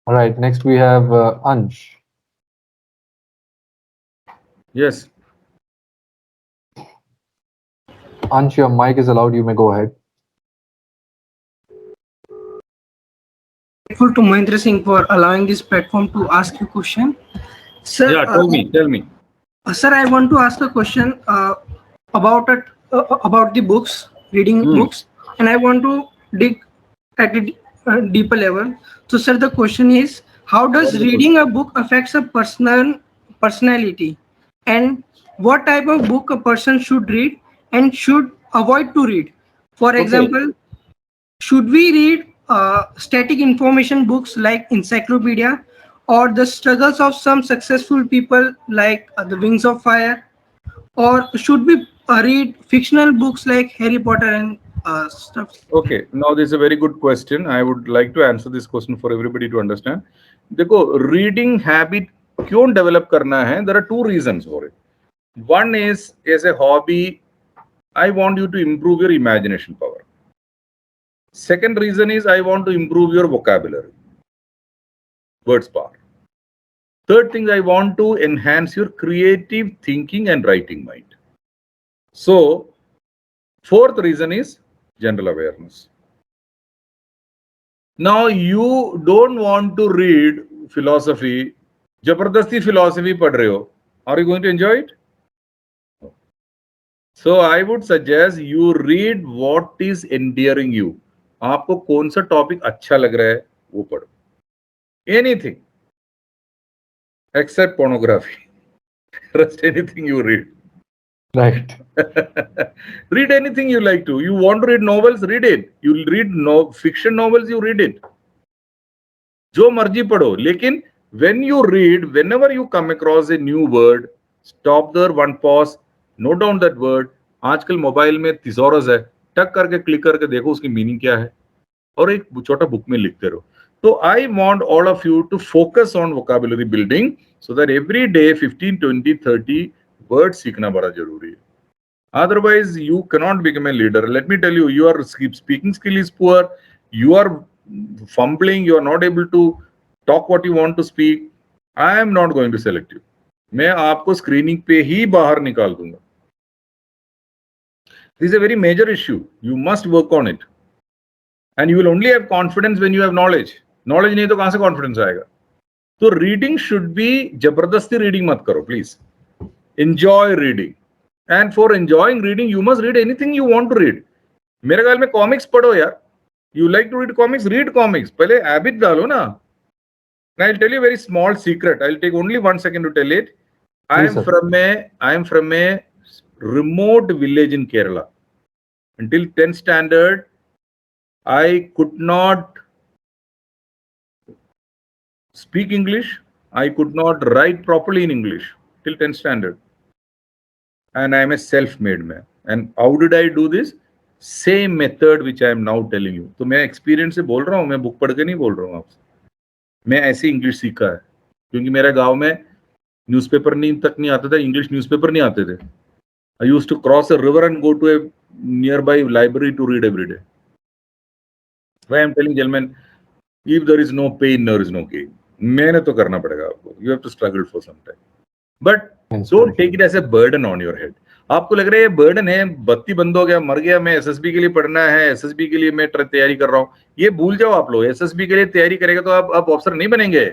All right. Next we have Ansh. Yes. Ansh, your mic is allowed. You may go ahead. Grateful to Mahendra Singh for allowing this platform to ask you question. Sir, Yeah. Tell me. Sir, I want to ask a question about the books, reading books, and I want to dig at a deeper level. So, sir, the question is, how does reading a book affects a personality, and what type of book a person should read and should avoid to read? For example, should we read static information books like encyclopedia, or the struggles of some successful people like The Wings of Fire, or should we read fictional books like Harry Potter and stuff? Okay, now this is a very good question. I would like to answer this question for everybody to understand. देखो, reading habit क्यों develop करना है? There are two reasons for it. One is, as a hobby, I want you to improve your imagination power. Second reason is, I want to improve your vocabulary, words power. Third thing, I want to enhance your creative thinking and writing mind. So, fourth reason is general awareness. Now, you don't want to read philosophy. Jabardasti philosophy पढ़ रहे हो. Are you going to enjoy it? No. So, I would suggest you read what is endearing you. आपको कौन सा topic अच्छा लग रहा है वो पढ़ो. Anything except pornography. Rest anything you read. Right. Read anything you like to. You want to read novels, read it. You read fiction novels, you read it. जो मर्जी पढ़ो. लेकिन when you read, whenever you come across a new word, stop there, one pause, note down that word. आजकल mobile में thesaurus है, टक करके click करके देखो उसकी मीनिंग क्या है और एक छोटा बुक में लिखते रहो. तो I want all of you to focus on vocabulary building so that every day 15, 20, 30 words सीखना बड़ा जरूरी है. Otherwise, you cannot become a leader. Let me tell you, your speaking skill is poor. You are fumbling. You are not able to talk what you want to speak. I am not going to select you. मैं आपको screening पे ही बाहर निकाल दूंगा. This is a very major issue. You must work on it. And you will only have confidence when you have knowledge. Knowledge नहीं तो कहाँ से confidence आएगा? तो reading should be जबरदस्ती reading मत करो, please. Enjoy reading. And for enjoying reading, you must read anything you want to read. मेरे ख्याल में कॉमिक्स पढ़ो यार, you like to read comics, पहले हैबिट डालो ना. I'll tell you a very small secret. I'll take only 1 second to tell it. I Please, am sir. from a remote village in Kerala. Until 10th standard, I could not speak English. I could not write properly in English till 10th standard. And I am a self-made man. And how did I do this? Same method which I am now telling you. तो मैं experience से बोल रहा हूँ, मैं book पढ़ के नहीं बोल रहा हूँ आपसे. मैं ऐसे इंग्लिश सीखा है, क्योंकि मेरे गांव में न्यूज़पेपर तक नहीं आता था, इंग्लिश न्यूज़पेपर नहीं आते थे. I used to cross a river and go to a nearby library to read every day. Why I am telling gentlemen, if there is no pain, there is no gain. मेहनत तो करना पड़ेगा आपको. You have to struggle for some time. But don't take it as a burden on your head. आपको लग रहा है ये बर्डन है, बत्ती बंद हो गया, मर गया, मैं एसएसबी के लिए पढ़ना है, एसएसबी के लिए मैं तैयारी कर रहा हूँ, ये भूल जाओ आप लोग. एसएसबी के लिए तैयारी करेगा तो आप ऑफिसर नहीं बनेंगे.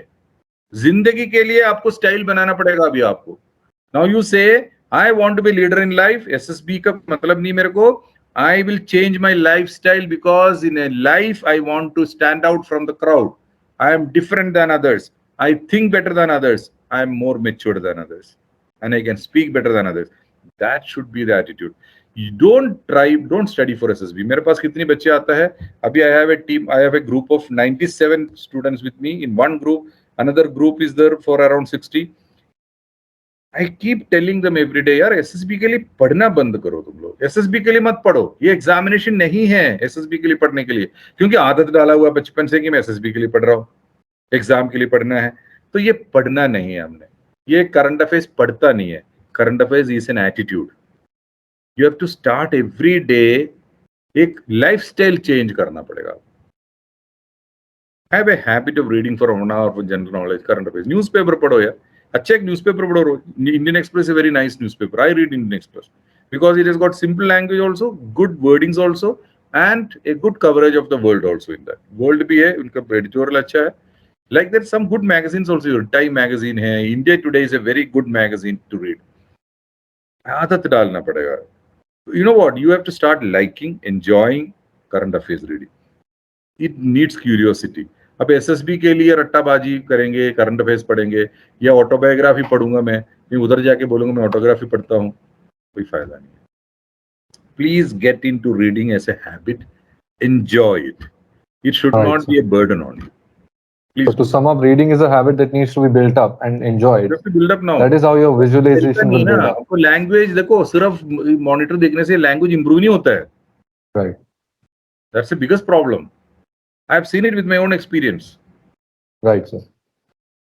जिंदगी के लिए आपको स्टाइल बनाना पड़ेगा अभी आपको. Now you say I want to be leader in life. SSB का मतलब नहीं मेरे को. I will change my lifestyle because in a life I want to stand out from the crowd. I am different than others. I think better than others. I am more matured than others and I can speak better than others. That should be the attitude. You don't study for SSB. मेरे पास कितने बच्चे आता है अभी? I have a group of 97 students with me. In one group, another group is there for around 60. I keep telling them every day, यार SSB के लिए पढ़ना बंद करो तुम लोग. SSB के लिए मत पढ़ो, ये एग्जामिनेशन नहीं है SSB के लिए पढ़ने के लिए. क्योंकि आदत डाला हुआ बचपन से कि मैं SSB के लिए पढ़ रहा हूँ, एग्जाम के लिए पढ़ना है. तो ये पढ़ना नहीं है हमने. ये करंट अफेयर्स पढ़ता नहीं है. Current affairs is an attitude. You have to start every day. एक लाइफस्टाइल चेंज करना पड़ेगा. Have a habit of reading for 1 hour for general knowledge, current affairs. Newspaper पढ़ो यार, अच्छा एक न्यूज़पेपर पढ़ो. Indian Express a very nice newspaper. I read Indian Express because it has got simple language also, good wordings also, and a good coverage of the world also. In that world भी है, उनका editorial अच्छा है. Like there's some good magazines also. Time magazine है, India Today is a very good magazine to read. आदत डालना पड़ेगा. You know what? You have to start liking, enjoying current affairs reading. It needs curiosity. अब SSB के लिए रट्टाबाजी करेंगे, current affairs पढ़ेंगे, या ऑटोबायोग्राफी पढ़ूंगा मैं उधर जाके बोलूंगा मैं ऑटोग्राफी पढ़ता हूँ, कोई फायदा नहीं है. Please get into reading as a habit. Enjoy it. It should not be a burden on you. So to sum up, reading is a habit that needs to be built up and enjoyed. You have to build up now. That is how your visualization will build up. आपको language देखो, सिर्फ monitor देखने से language improve नहीं होता है. Right. That's the biggest problem. I have seen it with my own experience. Right, sir.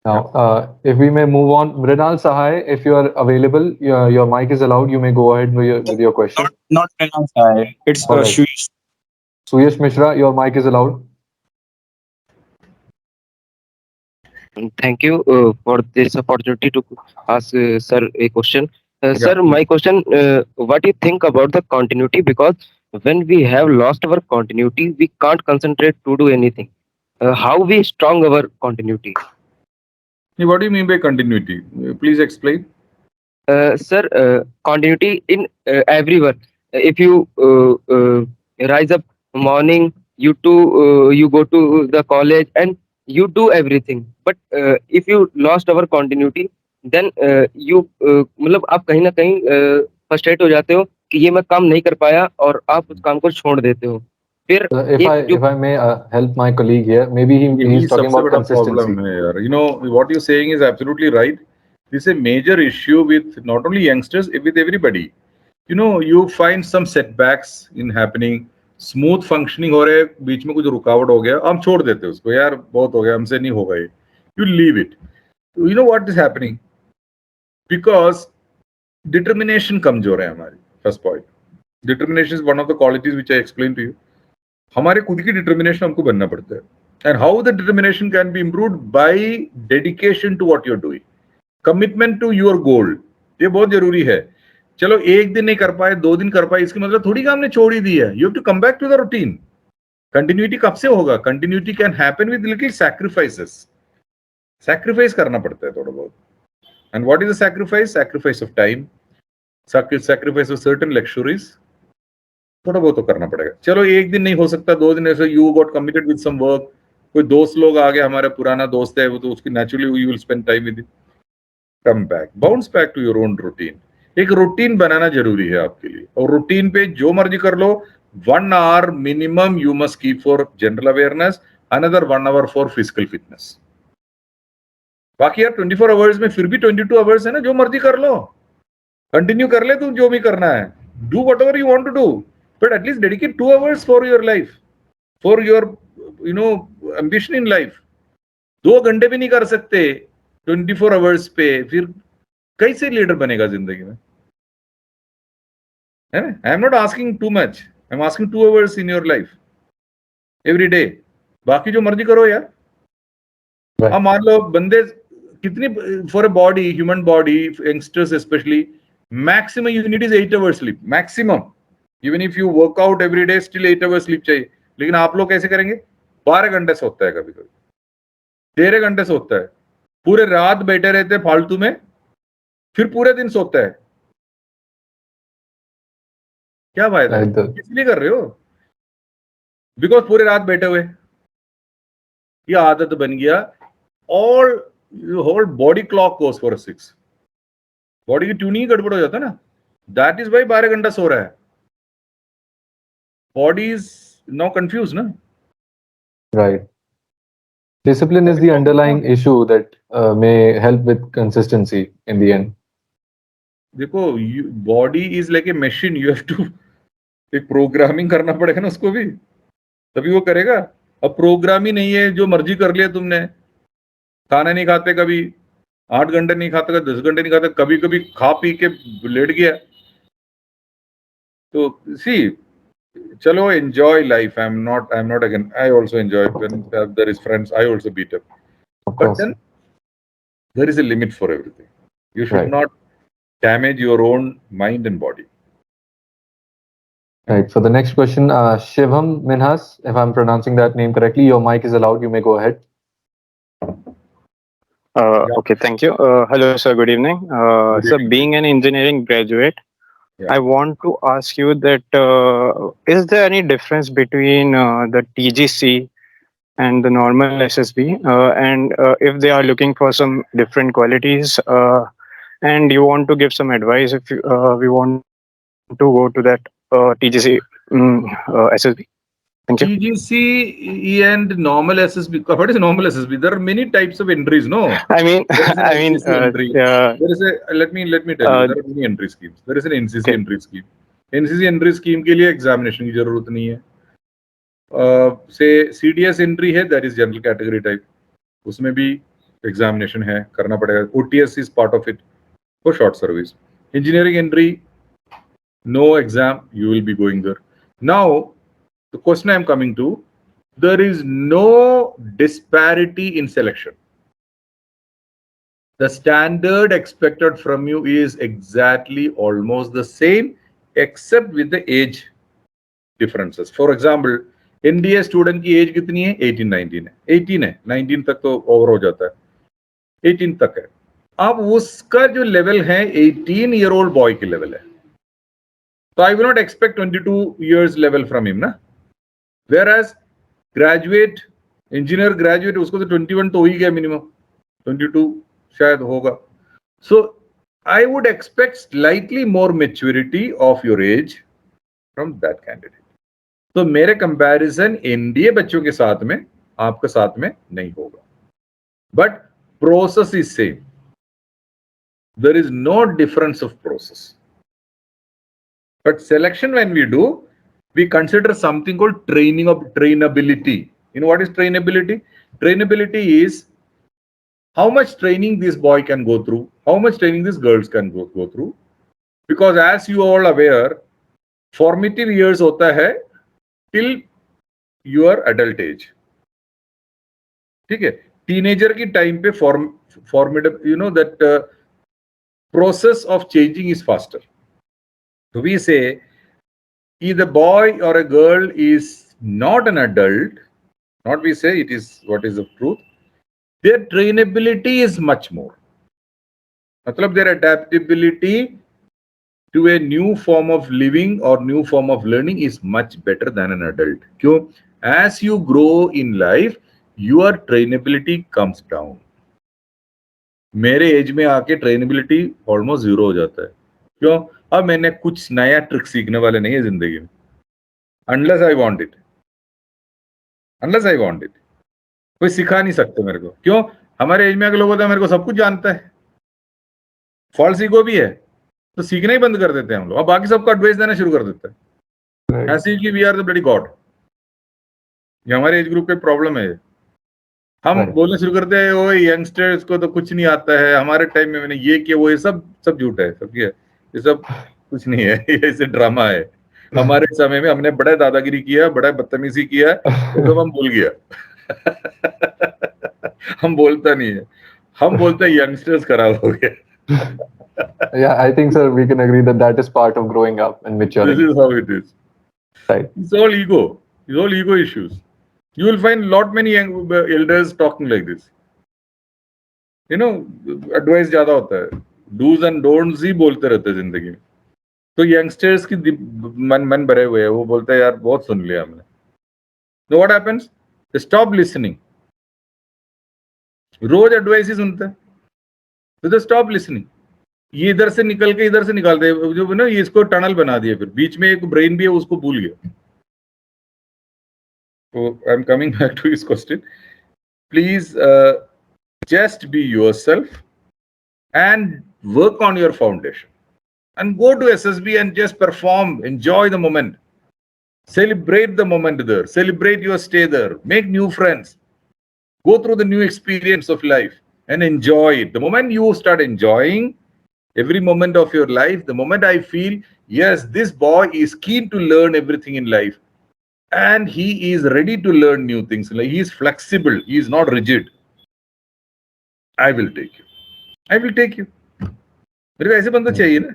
Now, if we may move on, Mrinal Sahai, if you are available, your mic is allowed. You may go ahead with your question. Not Mrinal Sahai. It's Alright. Shuish. Suyesh Mishra, your mic is allowed. Thank you for this opportunity to ask sir a question. Sir, Yeah. my question, what do you think about the continuity? Because when we have lost our continuity, we can't concentrate to do anything. How we strong our continuity? What do you mean by continuity? Please explain. Sir, continuity in everywhere. If you rise up morning, you go to the college and you do everything. But if you lost our continuity, then you मतलब आप कहीं ना कहीं frustrate हो जाते हो कि ये मैं काम नहीं कर पाया और आप उस काम को छोड़ देते हो. फिर If I may help my colleague here, maybe he's talking about consistency. Problem है यार. You know what you're saying is absolutely right. This is a major issue with not only youngsters, with everybody. You know, you find some setbacks in happening. Smooth functioning हो रहे, बीच में कुछ रुकावट हो गया, हम छोड़ देते हैं उसको, यार बहुत हो गया, हमसे नहीं होगा ये. You leave it. You know what is happening? Because determination कमजोर है हमारी. First point, determination is one of the qualities which I explain to you. हमारे खुद की डिटर्मिनेशन हमको बनना पड़ता है. And how the determination can be improved? By dedication to what you are doing, commitment to your goal. ये बहुत जरूरी है. चलो एक दिन नहीं कर पाए, 2 दिन कर पाए, इसकी मतलब थोड़ी कि हमने छोड़ ही दी है. You have to come back to the routine. Continuity कब से होगा? Continuity can happen with little sacrifices. Sacrifice करना पड़ता है थोड़ा बहुत. And what is the sacrifice? Sacrifice of time, sacrifice of certain luxuries, थोड़ा बहुत तो करना पड़ेगा। चलो एक दिन नहीं हो सकता, 2 दिन ऐसे you got committed with some work, कोई दोस्त लोग आ गए, हमारा पुराना दोस्त है वो, तो उसकी naturally you will spend time with, come back, bounce back to your own routine. एक रूटीन बनाना जरूरी है आपके लिए, और रूटीन पे जो मर्जी कर लो, 1 hour minimum you must keep for general awareness, another 1 hour for physical fitness. बाकी यार 24 आवर्स में फिर भी 22 आवर्स है ना, जो मर्जी कर लो, कंटिन्यू कर ले तू जो भी करना है, do whatever you want to do, but at least dedicate 2 hours for your life, for your ambition in life. 2 घंटे भी नहीं कर सकते 24 आवर्स पे, फिर कैसे लीडर बनेगा जिंदगी में, है ना? आई am not asking too much, I am asking 2 hours in your life every day. बाकी जो मर्जी करो यार। अब मान लो बंदे कितनी, for a body, human body, youngsters specially, maximum you need is 8 hours sleep, maximum. Even if you workout every day still 8 hours sleep चाहिए। लेकिन आप लोग कैसे करेंगे? 12 घंटे सोता है, कभी कभी 13 घंटे सोता है, पूरे रात बैठे रहते हैं फालतू में, फिर पूरे दिन सोता है। क्या फायदा है? किस लिए कर रहे हो? बिकॉज पूरे रात बैठे हुए, ये आदत बन गया। All whole body clock goes for 6, body की ट्यूनिंग गड़बड़ हो जाता है ना, दैट इज वाई 12 घंटा सो रहा है। बॉडी इज नाउ कंफ्यूज ना। Right. Discipline is the underlying issue that may help with consistency in the end. देखो, body is like a machine, you have to, एक प्रोग्रामिंग करना पड़ेगा ना उसको भी, तभी वो करेगा। अब प्रोग्राम ही नहीं है, जो मर्जी कर लिया तुमने, खाना नहीं खाते कभी, 8 घंटे नहीं खाता, 10 घंटे नहीं खाता, कभी कभी खा पी के लेट गया। तो सी, चलो enjoy life, I am not again, I also enjoy when there is friends, I also beat up, but then there is a limit for everything. You should not damage your own mind and body. Right. For the next question, Shivam Minhas, if I'm pronouncing that name correctly, your mic is allowed. You may go ahead. Okay, thank you. Hello, sir. Good evening. Sir, being an engineering graduate, I want to ask you that is there any difference between the TGC and the normal SSB, and if they are looking for some different qualities, and you want to give some advice if we want to go to that TGC SSB? Thank you. TGC and normal SSB. What is normal SSB? There are many types of entries, no? I mean, entry. There is a, let me tell you, there are many entry schemes. There is an NCC entry scheme. NCC entry scheme के लिए examination की जरूरत नहीं है। से CDS entry है, that is general category type. उसमें भी examination है, करना पड़ेगा। OTS is part of it for short service. Engineering entry, no exam, you will be going there. Now, the question I am coming to, there is no disparity in selection. The standard expected from you is exactly almost the same, except with the age differences. For example, NDA student की age कितनी है? 18-19 है, 18 है, 19 तक तो over हो जाता है, 18 तक है। अब उसका जो level है 18-year-old boy की level है, तो I will not expect 22 years level from him ना। Whereas graduate, engineer graduate, उसको तो 21 तो हो ही गया मिनिमम, 22 शायद होगा। So I would expect slightly more maturity of your age from that candidate. तो मेरे कंपैरिजन एनडीए बच्चों के साथ में आपके साथ में नहीं होगा, but process is same, there is no difference of process, but selection when we do, we consider something called training of trainability. You know what is trainability? Trainability is how much training this boy can go through, how much training these girls can go through. Because as you all aware, formative years होता है till your adult age. ठीक है, teenager की time पे formative, you know that process of changing is faster. So we say, either boy or a girl is not an adult, not we say, it is what is the truth, their trainability is much more. मतलब their adaptability to a new form of living or new form of learning is much better than an adult. क्यों? As you grow in life, your trainability comes down. मेरे as में आके trainability almost zero हो जाता है. क्यों? अब मैंने कुछ नया ट्रिक सीखने वाले नहीं है जिंदगी में, अनलेस आई वांट इट. कोई सिखा नहीं सकते मेरे को. क्यों? हमारे एज में आके लोग होते हैं मेरे को सब कुछ जानता है. फॉल्स ईगो भी है, तो सीखना ही बंद कर देते हैं हम लोग. अब बाकी सबको एडवाइस देना शुरू कर देते हैं, ऐसे कि we are the bloody god. ये हमारे एज ग्रुप का प्रॉब्लम है. हम बोलने शुरू करते हैं वो यंगस्टर्स को तो कुछ नहीं आता है, हमारे टाइम में मैंने ये किया वो, ये सब झूठ है. सब ये सब कुछ नहीं है, ये ऐसे ड्रामा है. हमारे समय में हमने बड़ा दादागिरी किया, बड़ा बदतमीजी किया, तो हम भूल गया. हम बोलता नहीं है, हम बोलते हैं यंगस्टर्स खराब हो गए. Yeah, I think, sir, we can agree that that is part of growing up and maturing. This is how it is. Right. It's all ego. It's all ego issues. You will find lot many young elders talking like this. You know, advice ज्यादा होता है, do's and don'ts ही बोलते रहते हैं जिंदगी में. तो youngsters की मन भरे हुए हैं, वो बोलते हैं यार बहुत सुन लिया हमने. So what happens? They stop listening. रोज एडवाइस ही सुनते हैं, तो they stop listening. ये इधर से निकल के इधर से निकालते हैं, जो ना ये इसको टनल बना दिया. फिर बीच में एक ब्रेन भी है, उसको भूल गया. So I'm coming back to his question. Please just be yourself and work on your foundation. And go to SSB and just perform. Enjoy the moment. Celebrate the moment there. Celebrate your stay there. Make new friends. Go through the new experience of life and enjoy it. The moment you start enjoying every moment of your life, the moment I feel, yes, this boy is keen to learn everything in life. And he is ready to learn new things. Like he is flexible. He is not rigid. I will take you. I will take you. मेरे को ऐसे बंदा चाहिए ना.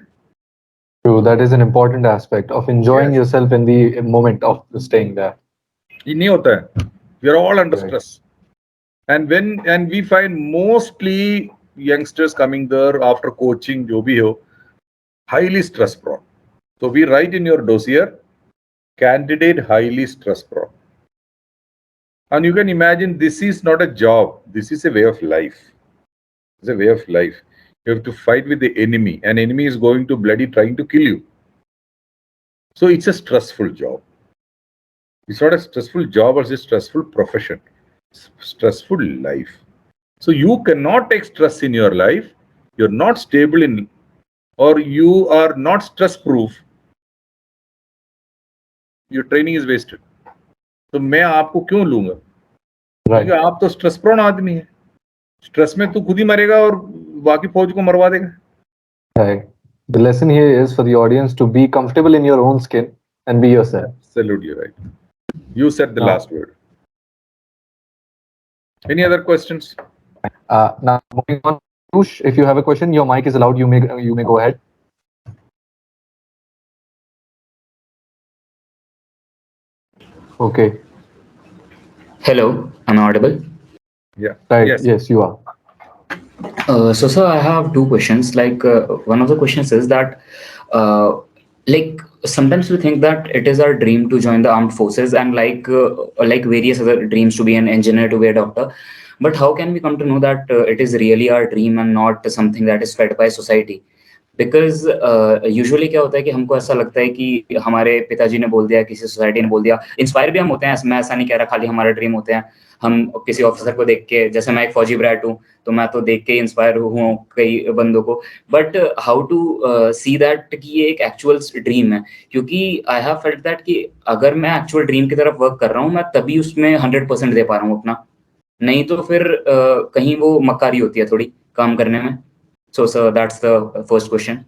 True, that is an important aspect of enjoying yourself in the moment of staying there. ये नहीं होता है. We are all under stress. And we find mostly youngsters coming there after coaching, जो भी हो, highly stress prone. So we write in your dossier, candidate highly stress prone. And you can imagine this is not a job. This is a way of life. It's a way of life. You have to fight with the enemy. An enemy is going to bloody trying to kill you. So it's a stressful job. It's not a stressful job, it's a stressful profession. Stressful life. So you cannot take stress in your life. You're not stable in, or you are not stress proof. Your training is wasted. तो मैं आपको क्यों लूंगा? क्योंकि आप तो stress prone आदमी है. स्ट्रेस में तू खुद ही मरेगा और बाकी फौज को मरवा देगा. Right. The lesson here is for the audience to be comfortable in your own skin and be yourself. Absolutely right. You said the last word. Any other questions? Now moving on, Piyush, if you have a question, your mic is allowed. You may go ahead. Okay. Hello, am I audible? Yeah. Right. Yes, you are. So, sir, I have two questions. Like, one of the questions is that, like, sometimes we think that it is our dream to join the armed forces, and like various other dreams to be an engineer, to be a doctor. But how can we come to know that it is really our dream and not something that is fed by society? Because usually क्या होता है कि हमको ऐसा लगता है कि हमारे पिताजी ने बोल दिया, किसी सोसाइटी ने बोल दिया. इंस्पायर भी हम होते हैं, मैं ऐसा नहीं कह रहा खाली हमारा ड्रीम होते हैं. हम किसी ऑफिसर को देख के, जैसे मैं एक फौजी ब्रैट हूँ, तो मैं तो देख के इंस्पायर हूँ कई बंदों को. But how to see that कि ये एक एक्चुअल ड्रीम है? क्योंकि आई हैव फेल्ट दैट कि अगर मैं एक्चुअल ड्रीम की तरफ वर्क कर रहा हूँ, मैं तभी उसमें 100% दे पा रहा हूँ अपना. नहीं तो फिर कहीं वो मक्कारी होती है थोड़ी काम करने में. So, that's the first question.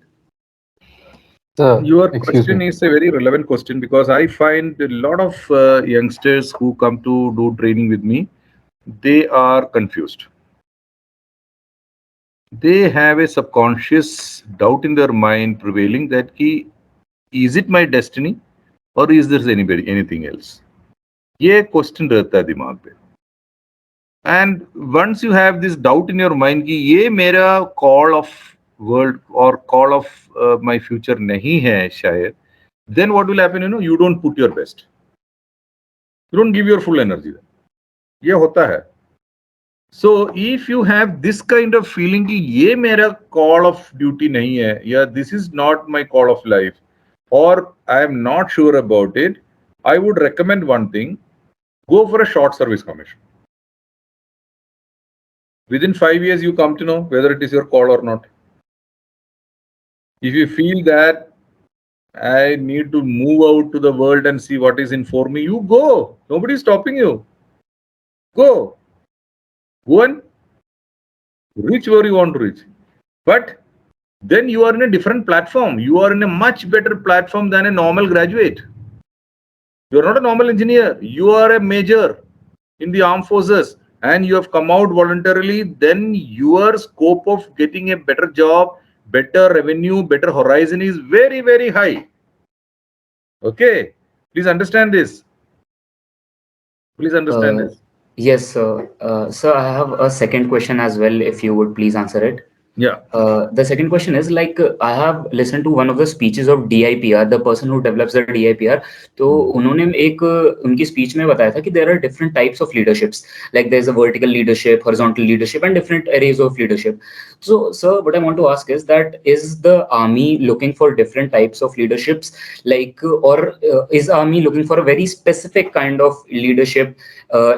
Your question is a very relevant question because I find a lot of youngsters who come to do training with me, they are confused. They have a subconscious doubt in their mind prevailing that is it my destiny or is there anything else? ये question रहता है दिमाग पे. And once you have this doubt in your mind कि ये मेरा call of world or call of my future nahi hai shayad, then what will happen? You don't put your best. You don't give your full energy. ये होता है. So if you have this kind of feeling कि ये मेरा call of duty नहीं है, या this is not my call of life, or I am not sure about it, I would recommend one thing: go for a short service commission. Within 5 years, you come to know whether it is your call or not. If you feel that I need to move out to the world and see what is in for me, you go. Nobody is stopping you. Go. Go and reach where you want to reach. But then you are in a different platform. You are in a much better platform than a normal graduate. You are not a normal engineer. You are a major in the armed forces and you have come out voluntarily. Then your scope of getting a better job, better revenue, better horizon is very, very high. Okay, please understand this. Please understand this. Yes, sir. Sir, I have a second question as well, if you would please answer it. Yeah. The second question is like I have listened to one of the speeches of DIPR, the person who develops the DIPR. तो उन्होंने एक उनकी speech में बताया था कि there are different types of leaderships. Like there is a vertical leadership, horizontal leadership, and different arrays of leadership. So, sir, what I want to ask is that is the army looking for different types of leaderships, like, or is army looking for a very specific kind of leadership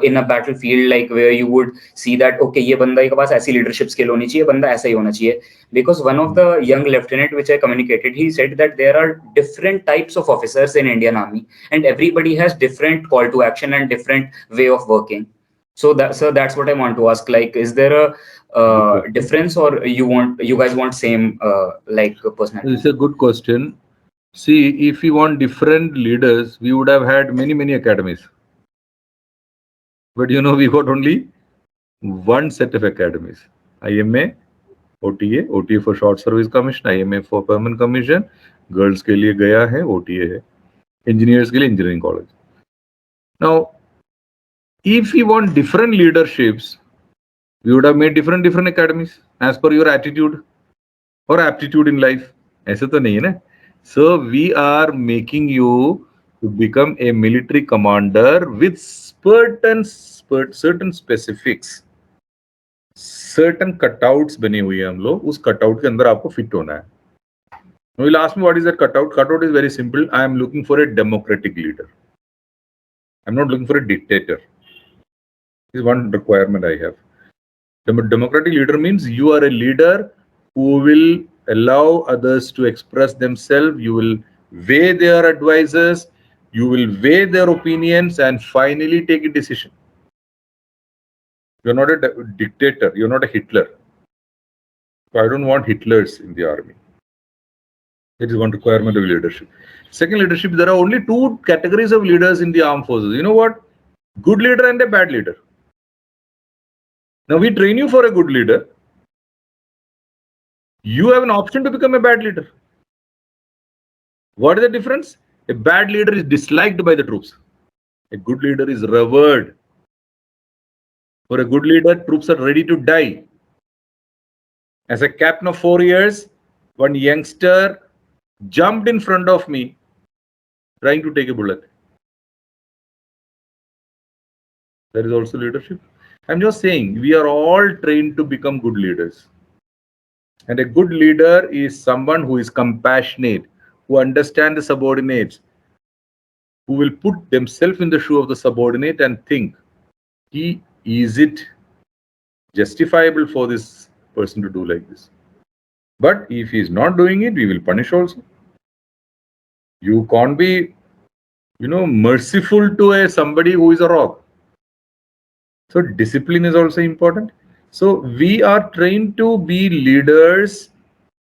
in a battlefield, like where you would see that okay, ये बंदा के पास ऐसी leadership skill होनी चाहिए, बंदा ऐसा ही होना चाहिए. Because one of the young lieutenant which I communicated, he said that there are different types of officers in Indian Army, and everybody has different call to action and different way of working. So that's what I want to ask. Like, is there a difference, or you guys want same like personality? It's a good question. See, if we want different leaders, we would have had many academies. But we got only one set of academies: IMA, OTA for short service commission, IMA for permanent commission, girls के लिए गया है, OTA है, engineers के लिए engineering college. Now, if we want different leaderships, we would have made different academies as per your attitude or aptitude in life. ऐसे तो नहीं है ना? So we are making you to become a military commander with certain specifics. Certain cutouts बने हुए हैं हम लोग, उस cutout के अंदर आपको fit होना है. Now you'll ask me what is that cutout? Cutout is very simple. I am looking for a democratic leader. I'm not looking for a dictator. This is one requirement I have. Democratic leader means you are a leader who will allow others to express themselves. You will weigh their advices. You will weigh their opinions and finally take a decision. You're not a dictator. You're not a Hitler. So I don't want Hitlers in the army. It is one requirement of leadership. Second, leadership, there are only two categories of leaders in the armed forces. You know what? Good leader and a bad leader. Now we train you for a good leader. You have an option to become a bad leader. What is the difference? A bad leader is disliked by the troops. A good leader is revered. For a good leader, troops are ready to die. As a captain of 4 years, one youngster jumped in front of me trying to take a bullet. There is also leadership. I'm just saying, we are all trained to become good leaders. And a good leader is someone who is compassionate, who understands the subordinates, who will put themselves in the shoe of the subordinate and think, is it justifiable for this person to do like this? But if he is not doing it, we will punish also. You can't be, merciful to somebody who is a rock. So discipline is also important. So we are trained to be leaders,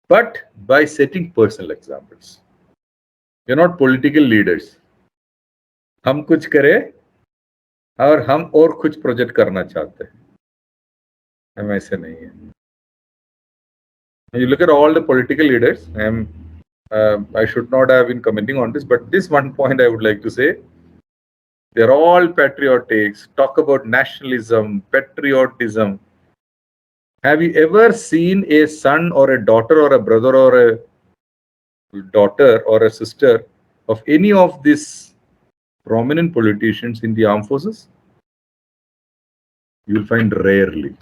but by setting personal examples. You're not political leaders. हम कुछ करें और हम और कुछ project करना चाहते हैं. हम ऐसे नहीं है. You look at all the political leaders. I should not have been commenting on this, but this one point I would like to say. They're all patriotics, talk about nationalism, patriotism. Have you ever seen a son or a daughter or a brother or a daughter or a sister of any of these prominent politicians in the armed forces? You will find rarely.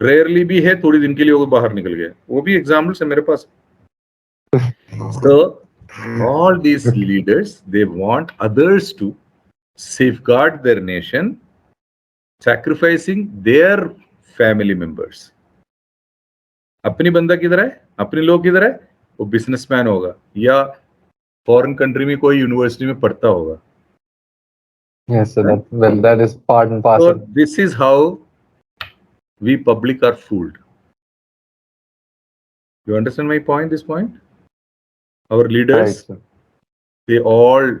Rarely भी है, थोड़ी दिन के लिए वो बाहर निकल गए, वो भी एग्जाम्पल्स है मेरे पास. So all these leaders, they want others to safeguard their nation, sacrificing their family members. अपनी बंदा किधर है, अपने लोग किधर है, वो बिजनेसमैन होगा या फॉरेन कंट्री में कोई यूनिवर्सिटी में पढ़ता होगा. Yes, sir. That is part and parcel. So this is how we public are fooled. You understand my point? This point, our leaders, Right, sir. they all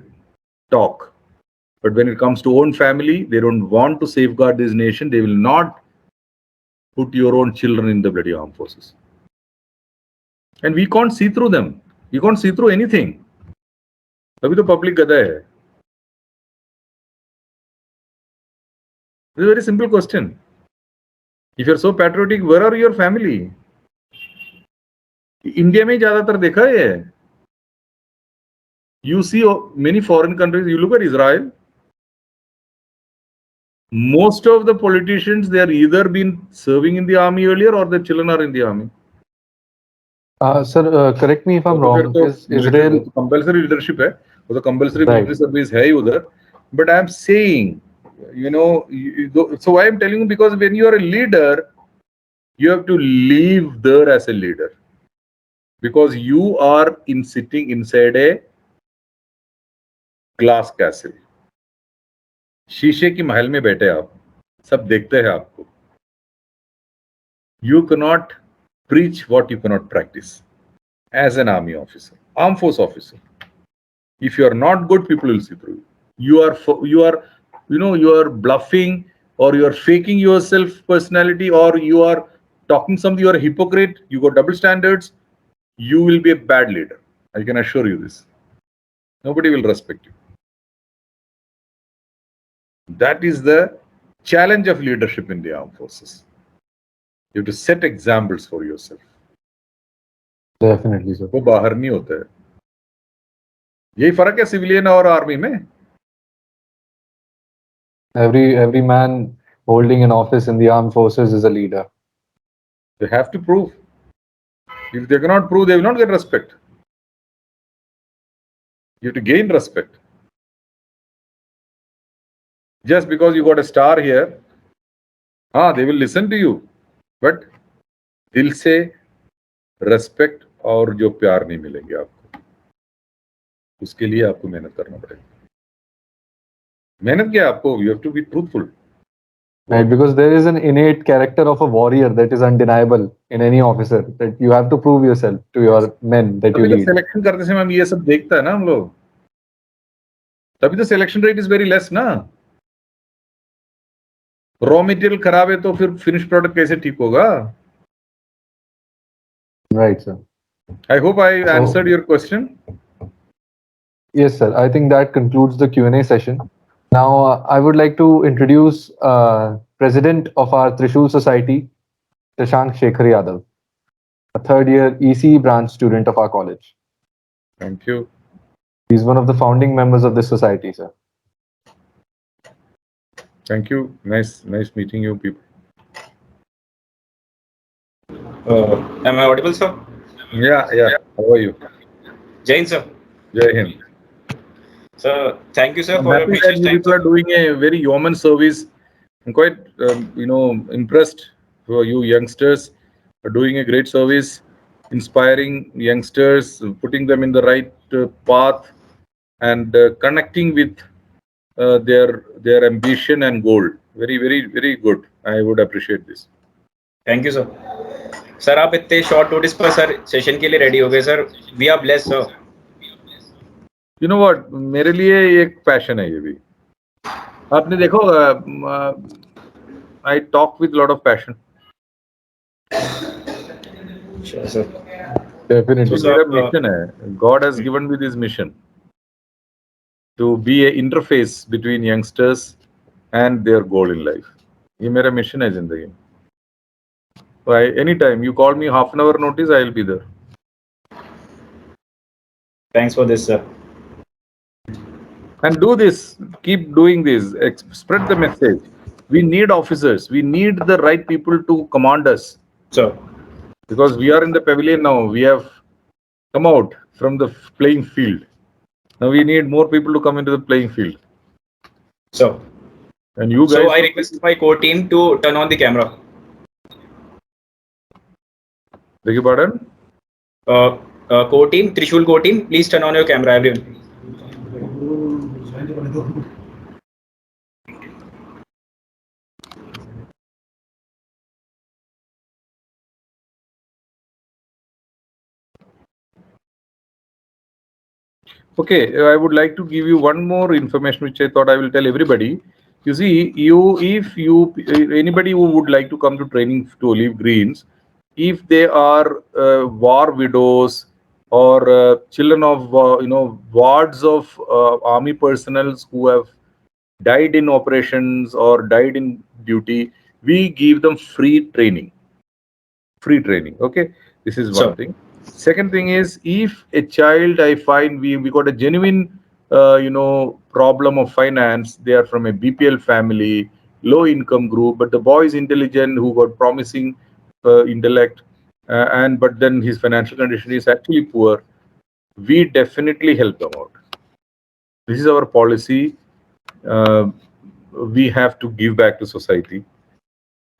talk, but when it comes to own family, they don't want to safeguard this nation. They will not put your own children in the bloody armed forces, and we can't see through them. We can't see through anything. अभी तो public गधा है. This is a very simple question. If you're so patriotic, where are your family? India में ज्यादातर देखा है. You see many foreign countries. You look at Israel. Most of the politicians, they are either been serving in the army earlier or their children are in the army. Sir, correct me if I'm wrong. Is Israel compulsory leadership है, वो तो compulsory Right. military service है ही उधर. But I'm saying, you know, so why I'm telling you, because when you are a leader, you have to live there as a leader, because you are sitting inside a glass castle. शीशे की महल में बैठे आप, सब देखते हैं आपको. You cannot preach what you cannot practice as an army officer, armed force officer. If you are not good, people will see through you. You are bluffing, or you are faking yourself personality, or you are talking something, you are a hypocrite, you got double standards, you will be a bad leader. I can assure you this. Nobody will respect you. That is the challenge of leadership in the armed forces. You have to set examples for yourself. definitely, sir. वो बाहर नहीं होता है. यही फर्क है civilian और army में. Every man holding an office in the armed forces is a leader. They have to prove. If they cannot prove, they will not get respect. You have to gain respect. Just because you got a star here, they will listen to you. But दिल से respect और जो प्यार नहीं मिलेंगे आपको, उसके लिए आपको मेहनत करना पड़ेगा. मेहनत क्या आपको? You have to be truthful. Right, because there is an innate character of a warrior that is undeniable in any officer, that you have to prove yourself to your men that you तभी तो lead. Selection करते समय हम ये सब देखता है ना हम लोग. तभी तो selection rate is very less ना. रॉ मटेरियल खराब है तो फिर फिनिश प्रोडक्ट कैसे ठीक होगा? Right, sir. I hope I answered your question. Yes, sir. I think that concludes the Q&A session. Now, I would like to introduce President of our Trishul Society, Shashank Shekhar Yadav, a third-year ECE branch student of our college. Thank you. He's one of the founding members of this society, sir. Thank you. Nice meeting you people. Am I audible, sir? Yeah. How are you? Jain, sir. Jai Hind. Sir, thank you, sir, I'm for your happy that precious you time. people are doing a very yeoman service. I'm quite, impressed for you youngsters are doing a great service, inspiring youngsters, putting them in the right path, and connecting with their ambition and goal. Very, very, very good. I would appreciate this. Thank you, sir. Sir आप इतने short notice पर sir session के लिए ready हो गए sir. We are blessed sir. You know what? मेरे लिए एक पैशन है ये भी. आपने देखो, I talk with a lot of passion. Sure, sir. Definitely. So, मेरा mission है. God has given me this mission to be a interface between youngsters and their goal in life. ये मेरा mission है जिंदगी में. Anytime you call me, half an hour notice, I will be there. Thanks for this, sir. And do this, keep doing this, spread the message. We need officers, we need the right people to command us. So, Because we are in the pavilion now, we have come out from the playing field. Now we need more people to come into the playing field. so, And you guys. so I request my core team to turn on the camera. Beg your pardon? Core team, Trishul core team, please turn on your camera, everyone. Okay, I would like to give you one more information which I thought I will tell everybody. You see, anybody who would like to come to training to Olive Greens, if they are war widows or children of wards of army personnel who have died in operations or died in duty, we give them free training. Free training. Okay, this is one thing. Second thing is, if a child, I find we got a genuine problem of finance, they are from a BPL family, low income group, but the boy is intelligent, who got promising intellect, but then his financial condition is actually poor, we definitely help them out. This is our policy. We have to give back to society,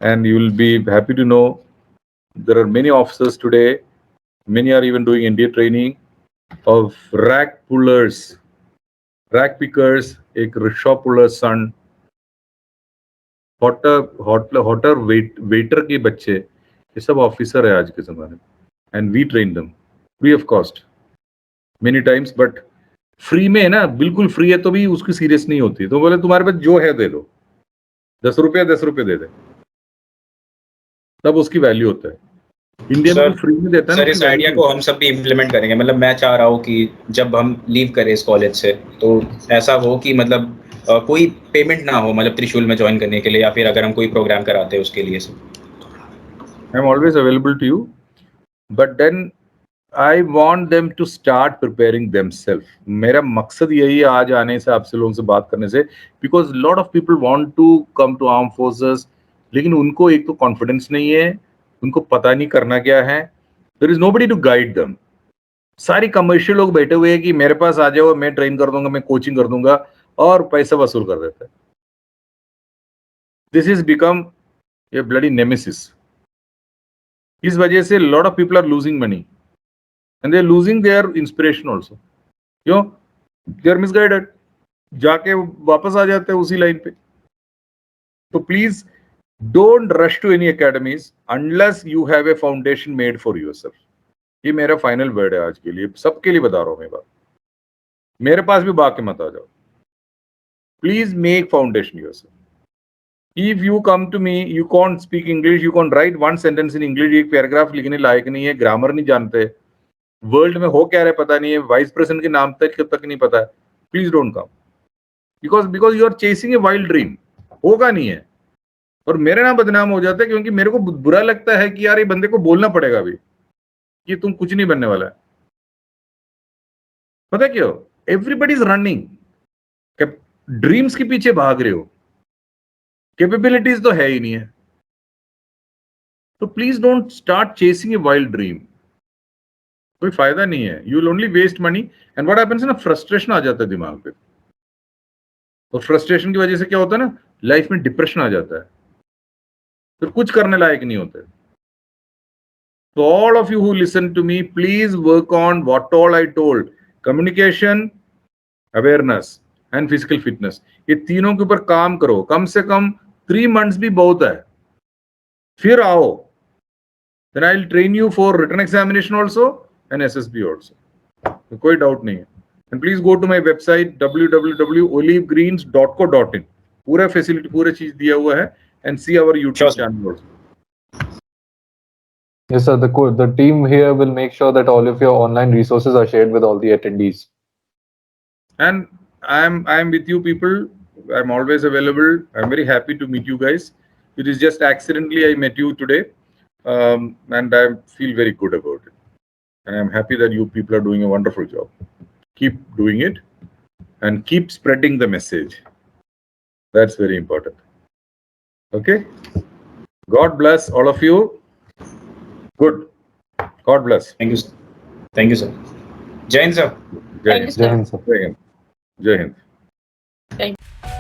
and you will be happy to know there are many officers today. Many are even doing NDA training of rack pullers, rack pickers, a rickshaw puller's son, hotter waiter के बच्चे, ये सब officer है आज के ज़माने में, and we train them free of cost many times, but free में है ना, बिल्कुल फ्री है तो भी उसकी सीरियस नहीं होती, तो बोले तुम्हारे पास जो है दे दो, 10 रुपये दे दे, तब उसकी वैल्यू होता है. इंडिया में फ्री में देता है. सर, इस आइडिया को हम सब भी इम्प्लीमेंट करेंगे. मतलब मैं चाह रहा हूँ कि जब हम लीव करें इस कॉलेज से, तो ऐसा हो कि मतलब कोई पेमेंट ना हो, मतलब त्रिशूल में ज्वाइन करने के लिए, या फिर अगर हम कोई प्रोग्राम कराते हैं उसके लिए. I am always available to you, but then I want them to start preparing themselves. मेरा मकसद यही है आज आने से, आपसे लोगों से बात करने से, because lot of people want to come to armed forces, लेकिन उनको एक तो कॉन्फिडेंस नहीं है, उनको पता नहीं करना क्या है. There is nobody to guide them. सारी कमर्शियल लोग बैठे हुए हैं कि मेरे पास आ जाओ, मैं ट्रेन कर दूंगा, मैं कोचिंग कर दूंगा, और पैसा वसूल कर देता है. This has become a bloody nemesis. इस वजह से lot of people are losing money. And they're losing their inspiration also. क्यों? They're misguided. जाके वापस आ जाते हैं उसी लाइन पे. तो please don't rush to any academies unless you have a foundation made for yourself. ये मेरा फाइनल वर्ड है आज के लिए, सबके लिए बता रहा हूँ मैं बात. मेरे पास भी भाग के मत आ जाओ. Please make foundation yourself. If you come to me, you can't speak English, you can't write one sentence in English, एक पैराग्राफ लिखने लायक नहीं है, ग्रामर नहीं जानते, वर्ल्ड में हो क्या रहा है पता नहीं है, वाइस प्रेसिडेंट के नाम तक नहीं पता है, please don't come, because you are chasing a wild dream. होगा नहीं है, और मेरे नाम बदनाम हो जाता है, क्योंकि मेरे को बुरा लगता है कि यार ये बंदे को बोलना पड़ेगा अभी कि तुम कुछ नहीं बनने वाला है. पता क्यों? एवरीबडी इज रनिंग, ड्रीम्स के पीछे भाग रहे हो, कैपेबिलिटीज तो है ही नहीं है. तो please don't start chasing a wild dream. कोई फायदा नहीं है. You will only waste money, and what happens ना, फ्रस्ट्रेशन आ जाता है दिमाग पे, और फ्रस्ट्रेशन की वजह से क्या होता है ना, लाइफ में डिप्रेशन आ जाता है, फिर कुछ करने लायक नहीं होते. तो all of you who listen to me, please work on what all I told. Communication, awareness and physical fitness, ये तीनों के ऊपर काम करो. कम से कम 3 months भी बहुत है. फिर आओ, then I will train you for written examination also and SSB also. तो कोई डाउट नहीं है. And please go to my website www.olivegreens.co.in. पूरा फैसिलिटी, पूरा चीज दिया हुआ है, and see our YouTube channel also. Yes, sir. The team here will make sure that all of your online resources are shared with all the attendees. And I'm with you people. I'm always available. I'm very happy to meet you guys. It is just accidentally I met you today. and I feel very good about it. And I'm happy that you people are doing a wonderful job. Keep doing it and keep spreading the message. That's very important. Okay? God bless all of you. Good. God bless. Thank you, sir. Thank you, sir. Jai Hind, sir. Jai Jai Hind, sir. Jai Hind. Jai Hind. Thank you.